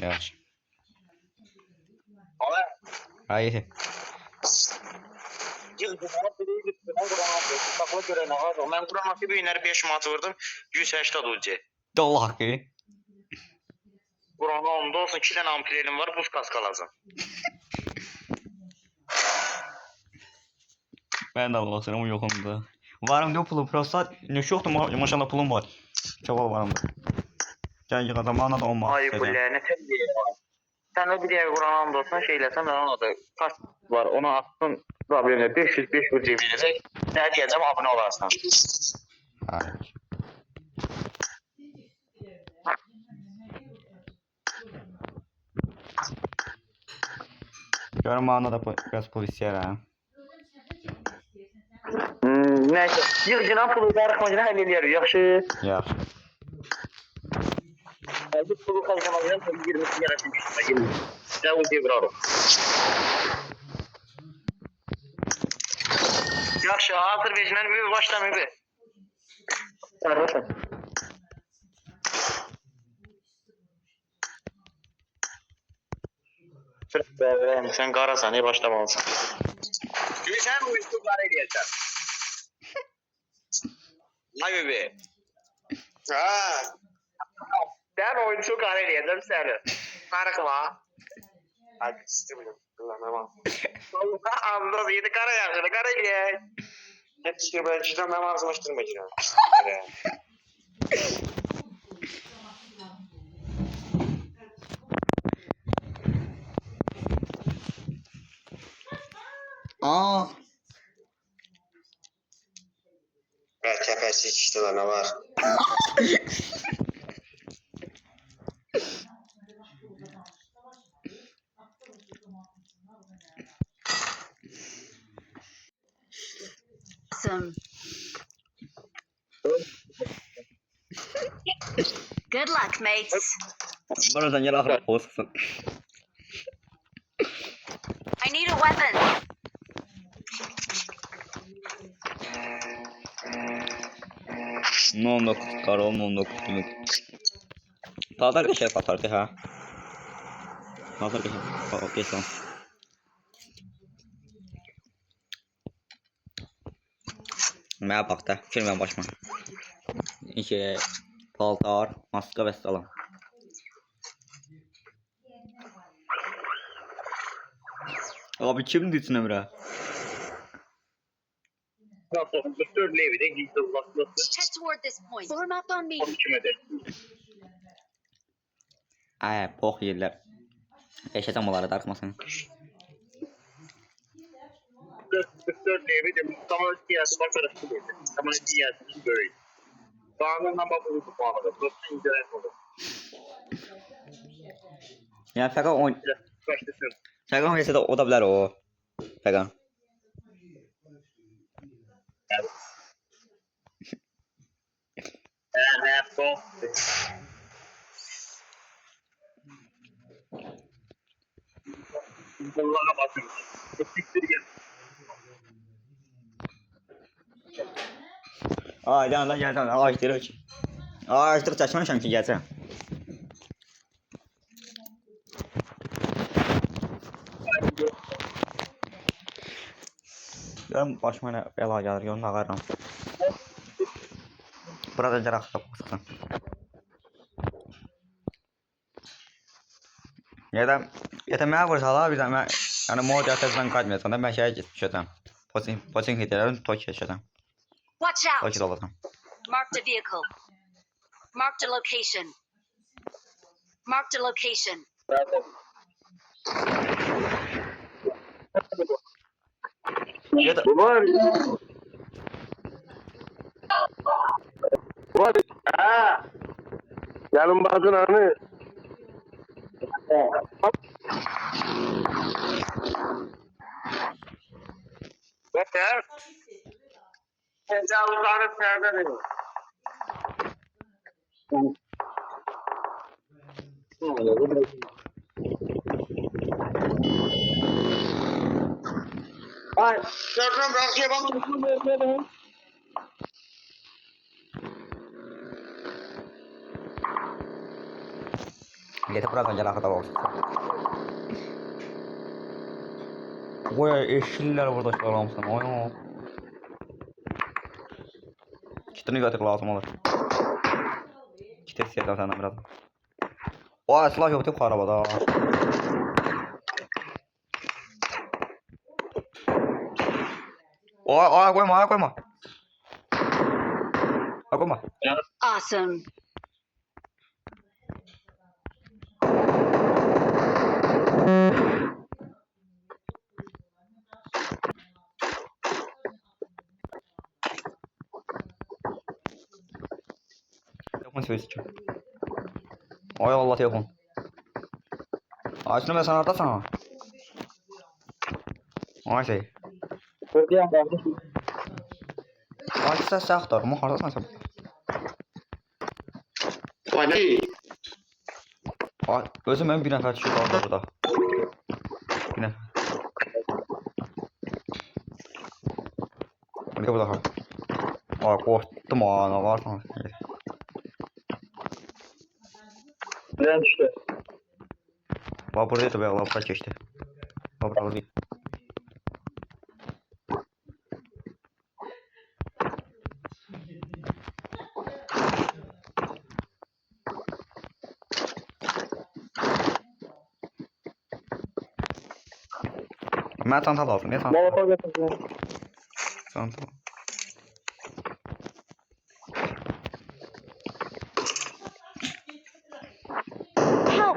Speaker 2: Yaxşı.
Speaker 6: Ala.
Speaker 2: Hayır.
Speaker 6: Yığdığına biri ben Quran oxuyurdum. Saxla görən ağac. Mən Quran oxuyub günləri 5 manat vurdum. 180 UC.
Speaker 2: Allah haqqı.
Speaker 6: Quran'a onda olsun 2 dənə amplerim var, buz kaska lazım.
Speaker 2: Ben de Allah seni yoxumda. Varım diyor pulum prosta. Ne şu yoktu maşallah pulum var. Çaval varım da. Gel yığada bana da olmaz.
Speaker 6: Ay bu lənət eləyir. Sən də bir yer Quran and olsun şeyləsən mən ona da kask var. Ona attın problemlə 505 UC verəcək. Nə deyəcəm abunə olarsan.
Speaker 2: Hayır. Görüm bana da biraz polis yer ha.
Speaker 6: Nəysə, yığcınan pulu darıxmacına həll eləyərik, yaxşı.
Speaker 2: Yaxşı.
Speaker 6: Bu pulu xalqamacıdan pulu 20 yarasın kişisine gelir. Nə o devrarım. Yaxşı, hazır vecindən mübü başla mübü. Sarılasın. Sırf bəvəyəm, sən qarasan, iyi başlamalısın. Çünki sən bu üstü qara eləyəcəksən. Ay mübü.
Speaker 1: Ha.
Speaker 6: Sən oyuncu qara eləyəcəm səni. Qarıqma.
Speaker 1: Hadi istemiyorum. Kullanamam.
Speaker 6: Anladım, yedi qara yaxşıdır, qara eləyək.
Speaker 1: Yetiştir ben cidden ben ağzıma açtırma cidden.
Speaker 2: Aa.
Speaker 1: Evet tepesi işte lan ne var?
Speaker 3: Awesome. Good luck, mates.
Speaker 2: Buradan gel ahıra olsun.
Speaker 3: I need a weapon.
Speaker 2: Non da karol non da kutumuk. Pazar bir şey satardı ha. Pazar bir şey. Okey son. Mənə bax da, fikirmə başma. İki paltar, maska və salam. Abi kimdir içinə bura?
Speaker 6: Nasıl, 44 levide gizli ulaşması.
Speaker 3: Head toward this point. Form up on me.
Speaker 6: 12 metre.
Speaker 2: Pox yerlər. Eşəcəm onları darıxmasın.
Speaker 6: 44 levide Mustafa siyasi başarısı dedi. Ama siyasi böyle. Bağımdan bakıldı bu bağlamda. Burası inceler olur.
Speaker 2: Yəni fəqət o
Speaker 6: Başlasın.
Speaker 2: fəqət o da o da bilər o. Fəqət.
Speaker 6: Ne yaptın? Bunlara bakın. Siktir gel.
Speaker 2: Ay, lan gələcəm. Açdırıq. Açdırıq çəkməmişəm ki, gələcəm. Görüm başıma nə bəla gəlir, görüm ağarım. Burada gərək axtarıb baxsın. Ya da mənə vursalar, bir də mən yəni mod atacağım qayıtmayacam da mən şəhərə getib düşəcəm. Poçin gedərəm, Tokyoya düşəcəm.
Speaker 3: Watch out.
Speaker 2: Tokyoda olacam.
Speaker 3: Marked a vehicle. Marked a location. Marked a location.
Speaker 2: Ya da
Speaker 1: Var. Var. Ha. Gelin bakın hani.
Speaker 6: Yeter. Tecavüzleri perde verin.
Speaker 1: Ay. Gördüm ben şey bakın.
Speaker 2: Getib buradan gəl axıda olsun. Oy eşiller burada çalamsın. Oy. Kitini götür lazım olur. Kit istəyirəm səndən biraz. Oy silah yoxdur bu arabada. Oy koyma ay koyma. Ay koyma.
Speaker 3: Awesome.
Speaker 2: Telefon söyleyeceğim. Ay Allah telefon. Açını ben sana atasana. Ay şey.
Speaker 1: Buradayım kardeşim.
Speaker 2: Ay ses saxtar. Mu hardasan sen?
Speaker 6: Hadi.
Speaker 2: Ay özüm mən bir nəfər kişi qaldı burada. Bir nəfər. Bir də burada qaldı. Ay qorxdum ana varsan.
Speaker 1: Ben işte.
Speaker 2: Bax buraya da bayaqlar bura keçdi. Bax buralar bir. Mən çanta lazım, ne çanta?
Speaker 1: Molotov getirdim.
Speaker 2: Çanta.
Speaker 3: Help!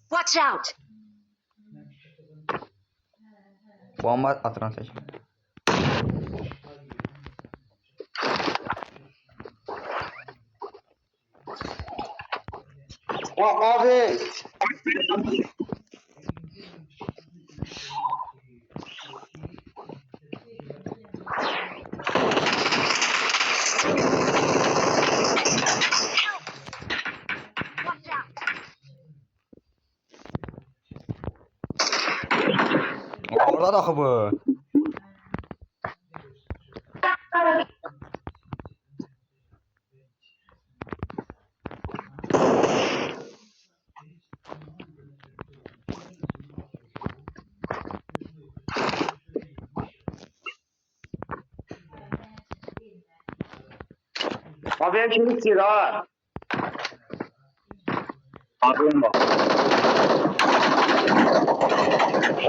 Speaker 3: Watch out!
Speaker 2: Bomba atıran seç.
Speaker 1: Abi.
Speaker 2: Orada da axı bu.
Speaker 1: Abi ben şimdi istiyor ha. Abim bak.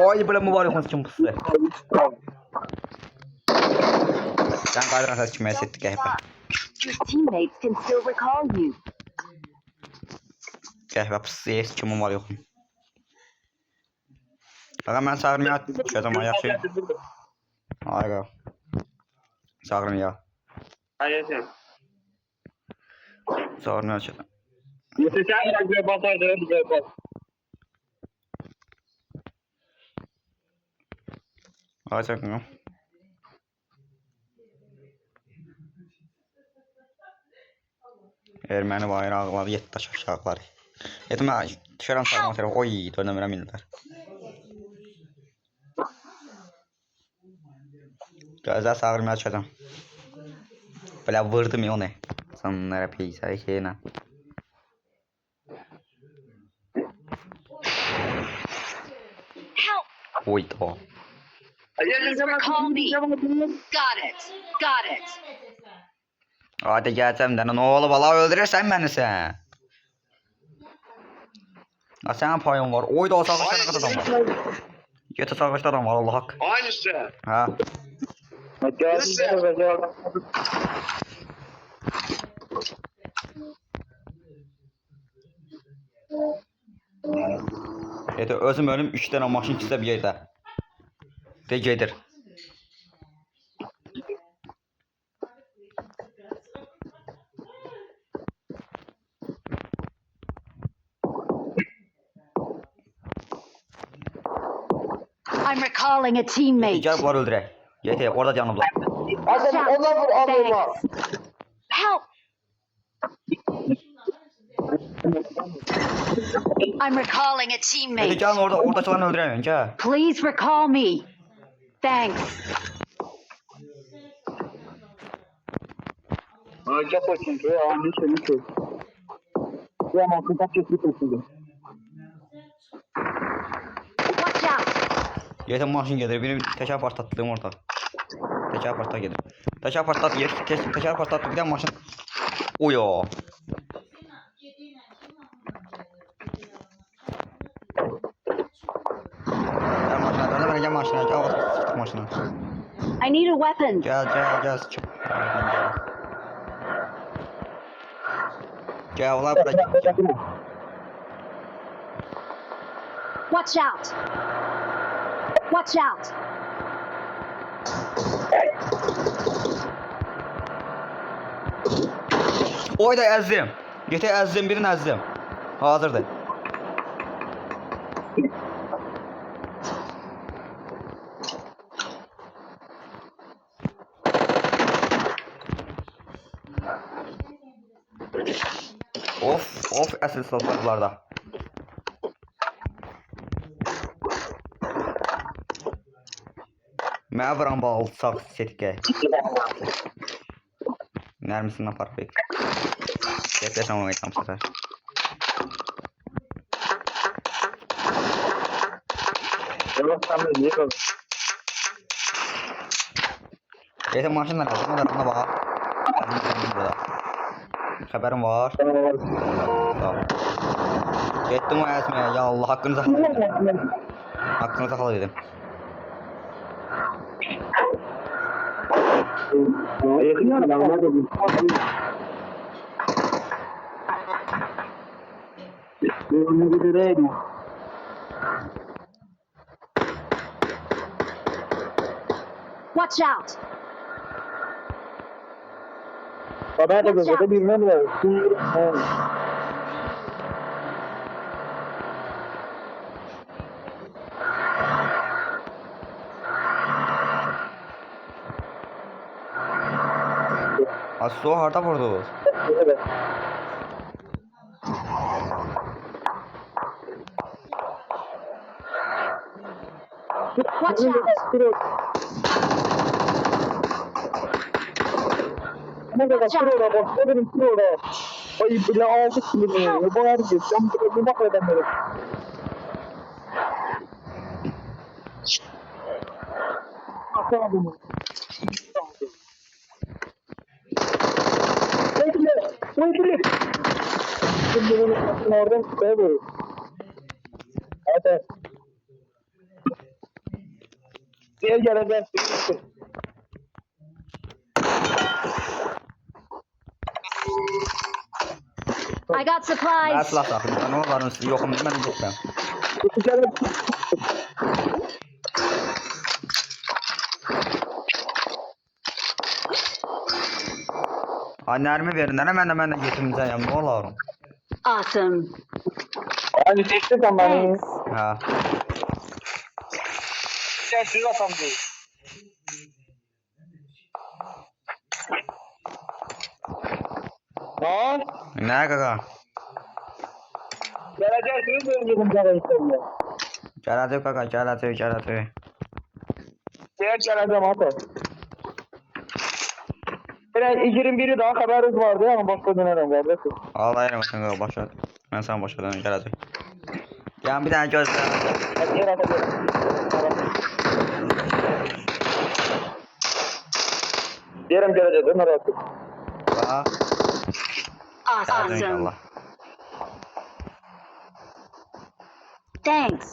Speaker 2: Oy belə mübarək olsun kim pısdı. Sən qaydıran səs kimi etdik qəhvə.
Speaker 3: Your teammates can still recall you.
Speaker 2: Qəhvə pısdı heç kim var yoxum. Ağa mən çağırmaya düşəcəm ayaqçı. Ağa. Çağırmaya.
Speaker 1: Hayır.
Speaker 2: Çağırmaya düşəcəm.
Speaker 1: Yetişen güzel basardı. Güzel bas.
Speaker 2: Ağa çağırmaya. Erməni bayraqları, 7 daş aşağıları. Etmə, düşərəm sağlam tərəf. Oy, dönəmirəm illər. Gözəl çağırmaya düşəcəm. Belə vurdım ya onu. Sanlara peysə şeylə.
Speaker 3: Help!
Speaker 2: Oy da.
Speaker 3: Recall me. Got it. Got it.
Speaker 2: Hadi gələcəm də, nə olub ala öldürürsən məni sən. Ha sənin payın var. Oy da o sağışda nə qədər adam var. Yetə sağışda adam var Allah haqq.
Speaker 1: Aynısı.
Speaker 2: Ha. Yetə özüm ölüm 3 dənə maşın ikisi bir yerdə. De gedir.
Speaker 3: I'm recalling a teammate.
Speaker 2: Gəl bunları öldürək. Yetə orada canlıblar.
Speaker 1: Hadi ona vur abima.
Speaker 3: Help! I'm recalling a
Speaker 2: Yetə
Speaker 3: teammate.
Speaker 2: gəlin oradakılarını öldürəyin, gəl.
Speaker 3: Please recall me. Thanks.
Speaker 1: Gel bakayım ki ya ne şey. Ya nasıl kaç geçti.
Speaker 3: Watch out!
Speaker 2: Yerdə maşın gedir. Benim təkər partlatdığım orada. Təkər partlat gedir. Təkər partlat yer. Təkər partlat bir də maşın. Oyo. Gel maşına. Gel maşına. Gel sıktık maşına.
Speaker 3: I need a weapon.
Speaker 2: Gel. Çık. Gel ulan buraya.
Speaker 3: Watch out! Watch out!
Speaker 2: Oy da əzdim. Getə əzdim, birini əzdim. Hazırdır. Of, əsl silahlarda. Mənə vuran balçaq setkə. Nərmisindən parfek. Yapacağım onu tam sefer. Neyse maşınla kaldım. Onlarına bak. Haberim var. Sağ ol. Gittim o ezmeye. Ya Allah hakkınızı halal edin. Hakkınızı halal edin.
Speaker 3: Watch out!
Speaker 1: Bana da gözde bilmem ne.
Speaker 2: Asu harda vurdunuz?
Speaker 1: Evet.
Speaker 3: Watch out!
Speaker 1: Ne kadar şurada bak, ne benim şurada. Ay bile 6 kilo ne? Bu her şey. Sen bir bak adamları. Aslan bunu. Wait. Şimdi bunu oradan çıkıyor. Evet. Geleceğiz.
Speaker 3: I got
Speaker 2: Mən
Speaker 3: supplies.
Speaker 2: silah saxlayım. Mən onların yoxum. Mən yoxum. Annərimi verin. Mən də yetimcəyəm. Nə olarım?
Speaker 3: Awesome.
Speaker 1: Hani çektik ama.
Speaker 3: Thanks.
Speaker 2: Ha.
Speaker 1: Sen siz atam değil. Ha?
Speaker 2: Nə qaqa?
Speaker 1: Geleceksiniz vereceğim sana işte.
Speaker 2: Gələcək qaqa, gələcək.
Speaker 1: Geleceğim ata. Yani 21'i daha haberimiz vardı ama başka dönemem kardeşim.
Speaker 2: Allah eləməsin qaqa, başa. Mən sən başa dönüm, gələcək. Yəni bir dənə gözlə.
Speaker 1: Hadi gel ata gel. Diyelim geleceğiz değil mi Rabbim?
Speaker 2: Bax. Gələcək
Speaker 3: Awesome.
Speaker 2: inşallah.
Speaker 3: Thanks.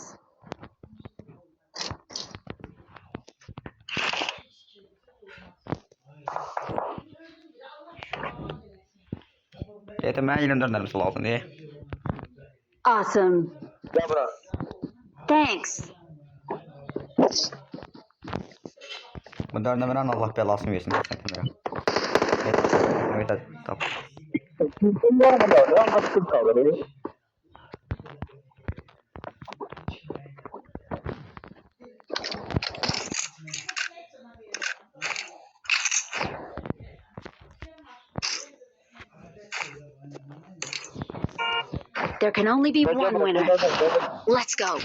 Speaker 2: Yetim mən 24 dənəsi lazım deyə.
Speaker 3: Awesome.
Speaker 1: Gel bırak.
Speaker 3: Thanks.
Speaker 2: Bu dörnəmərən Allah bəlasını versin. Evet, tap.
Speaker 1: Kim var mı da? Ne yaptın kalır?
Speaker 3: There can only be one winner. Let's go.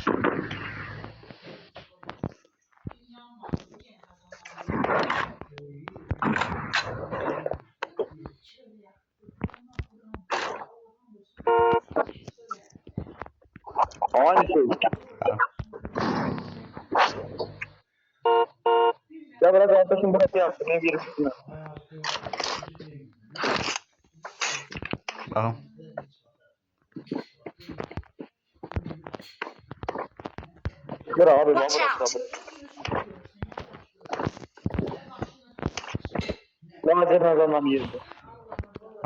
Speaker 1: Aynı şey. Ya bırak arkadaşım bırak yapsın. Ne bir üstüne.
Speaker 2: Bakalım.
Speaker 1: Dur abi
Speaker 3: Watch
Speaker 1: bırak
Speaker 3: out.
Speaker 1: abi. Lazer nazardan girdi.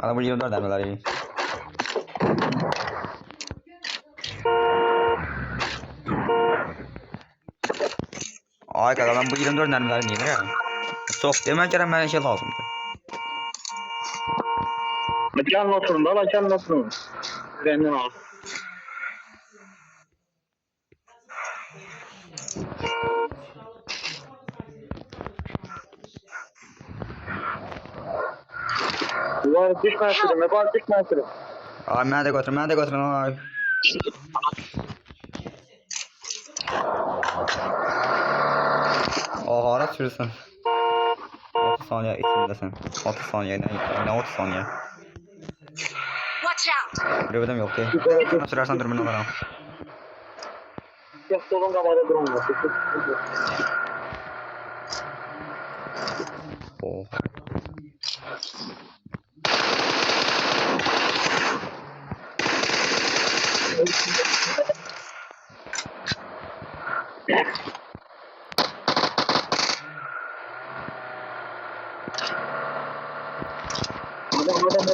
Speaker 2: Bana bu 24 dermeler iyi. Ay kadar ben bu 24 dermeler niye ya? Çok demek ki ben şey lazım.
Speaker 1: Can oturun da can oturun. Benden al. Var düşmesin, ne var düşmesin.
Speaker 2: Ay ben de götürün ay. O hara sürürsün. 30 saniye içindesin. 30 saniye ne 30 saniye.
Speaker 3: Watch out.
Speaker 2: Dürbünüm yok değil. Ne sürersen dürbün alırım.
Speaker 1: Ya solun kamada durun.
Speaker 2: Oha.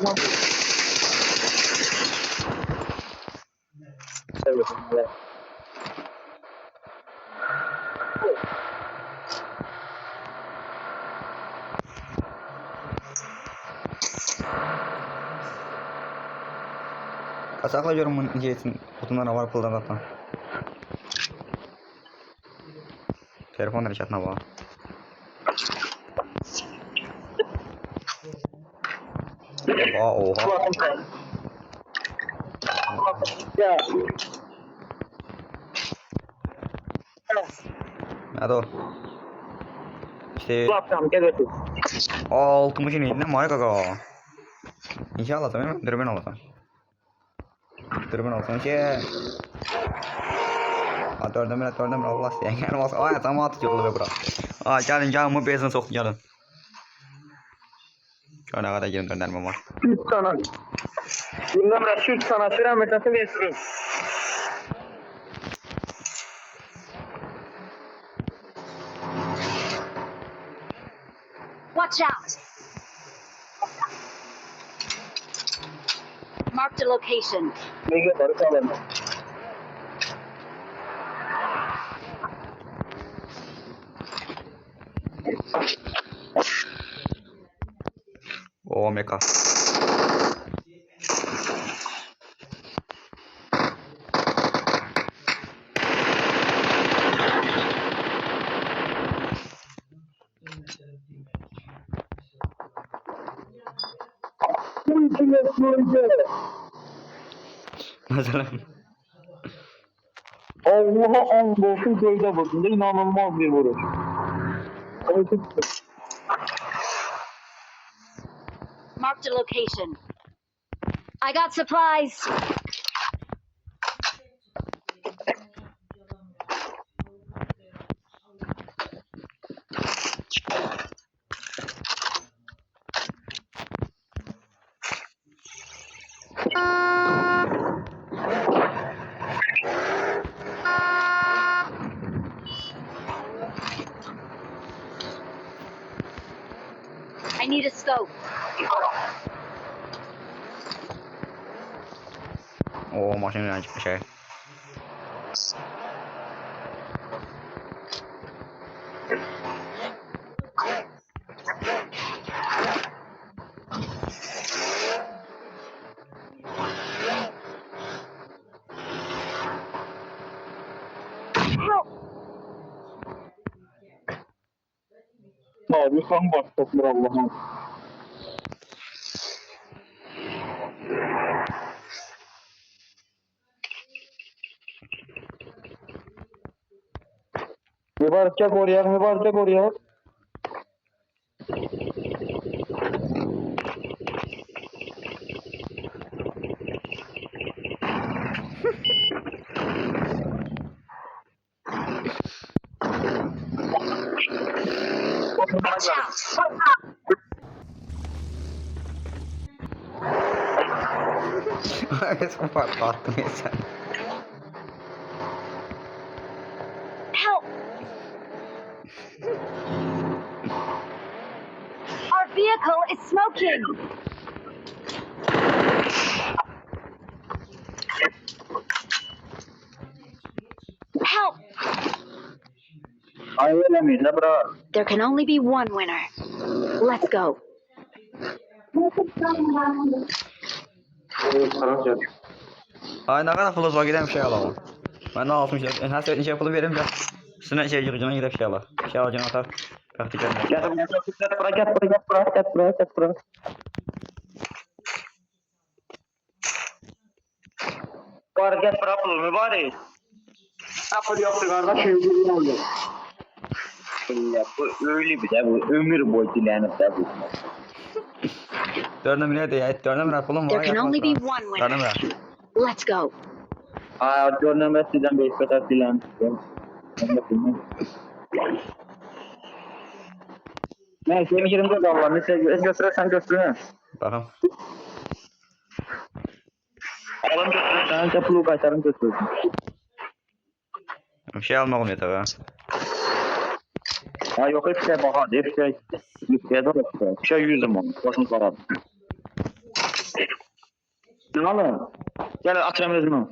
Speaker 1: Adam. Evet.
Speaker 2: Kasakla diyorum bunun için. Kutumdan var puldan zaten. Telefon hareketine bak. Oha.
Speaker 1: Ya.
Speaker 2: Nerede o? İşte
Speaker 1: Kulaktan gel
Speaker 2: 60'ın elinden mi kaka? İnşallah sen dürbün alırsan. Dürbün alırsan şey. Ha dördüm Allah sen gelmez. Ay tam atıyor olur be bura. Ay gelin bu bezini soktu gelin. Şu ana kadar 24 dermem var.
Speaker 1: 3 sana. Bundan da 3 sana süren mesafe versin.
Speaker 3: Watch out. Marked a location.
Speaker 1: Ne kadar kalın.
Speaker 2: O meka. Mesela
Speaker 1: Allah'a andolsun köyde bakın da inanılmaz bir vuruş.
Speaker 3: Marked a location. I got supplies. I need a scope.
Speaker 2: o maşineden çıkmış şey.
Speaker 1: Abi sen başlatır Allah'ım. Mübarek oraya.
Speaker 3: Watch out!
Speaker 2: Resmi patlattım ya sen.
Speaker 3: Help! Our vehicle is smoking! Help!
Speaker 1: Ay öyle miydi la bura?
Speaker 3: There can only be one winner. Let's go.
Speaker 2: Ay ne kadar puluz var gidelim şey alalım. Ben de 60 lira. Her seferin şey pulu veririm ya. Üstüne şey yıkıcına gidip şey alalım. Şey alacağına atar. Kalktı gelme.
Speaker 1: Gel bura. Var gel bura pul mübarek. Apıl yoktu kardeş öldürün oldu. Bu öyle bir de bu ömür boyu dilenip de bu.
Speaker 2: Dörne mi ne diye? Dörne mi pulum var?
Speaker 3: There can only be one
Speaker 2: Dörne mi?
Speaker 3: winner. Let's go.
Speaker 1: Aa döneme sizden bir kadar dilenip. Ne senin yerimde de Allah ne götürürsen götürün.
Speaker 2: Bakın.
Speaker 1: Alın götürün sen de pulu kaçarım götürün.
Speaker 2: Bir şey almam yeter ha.
Speaker 1: Ha yok hep şey bak hadi hep şey. Bir şey yüzüm onu. Başını sararım. Ne alın? Gel atacağım özümü.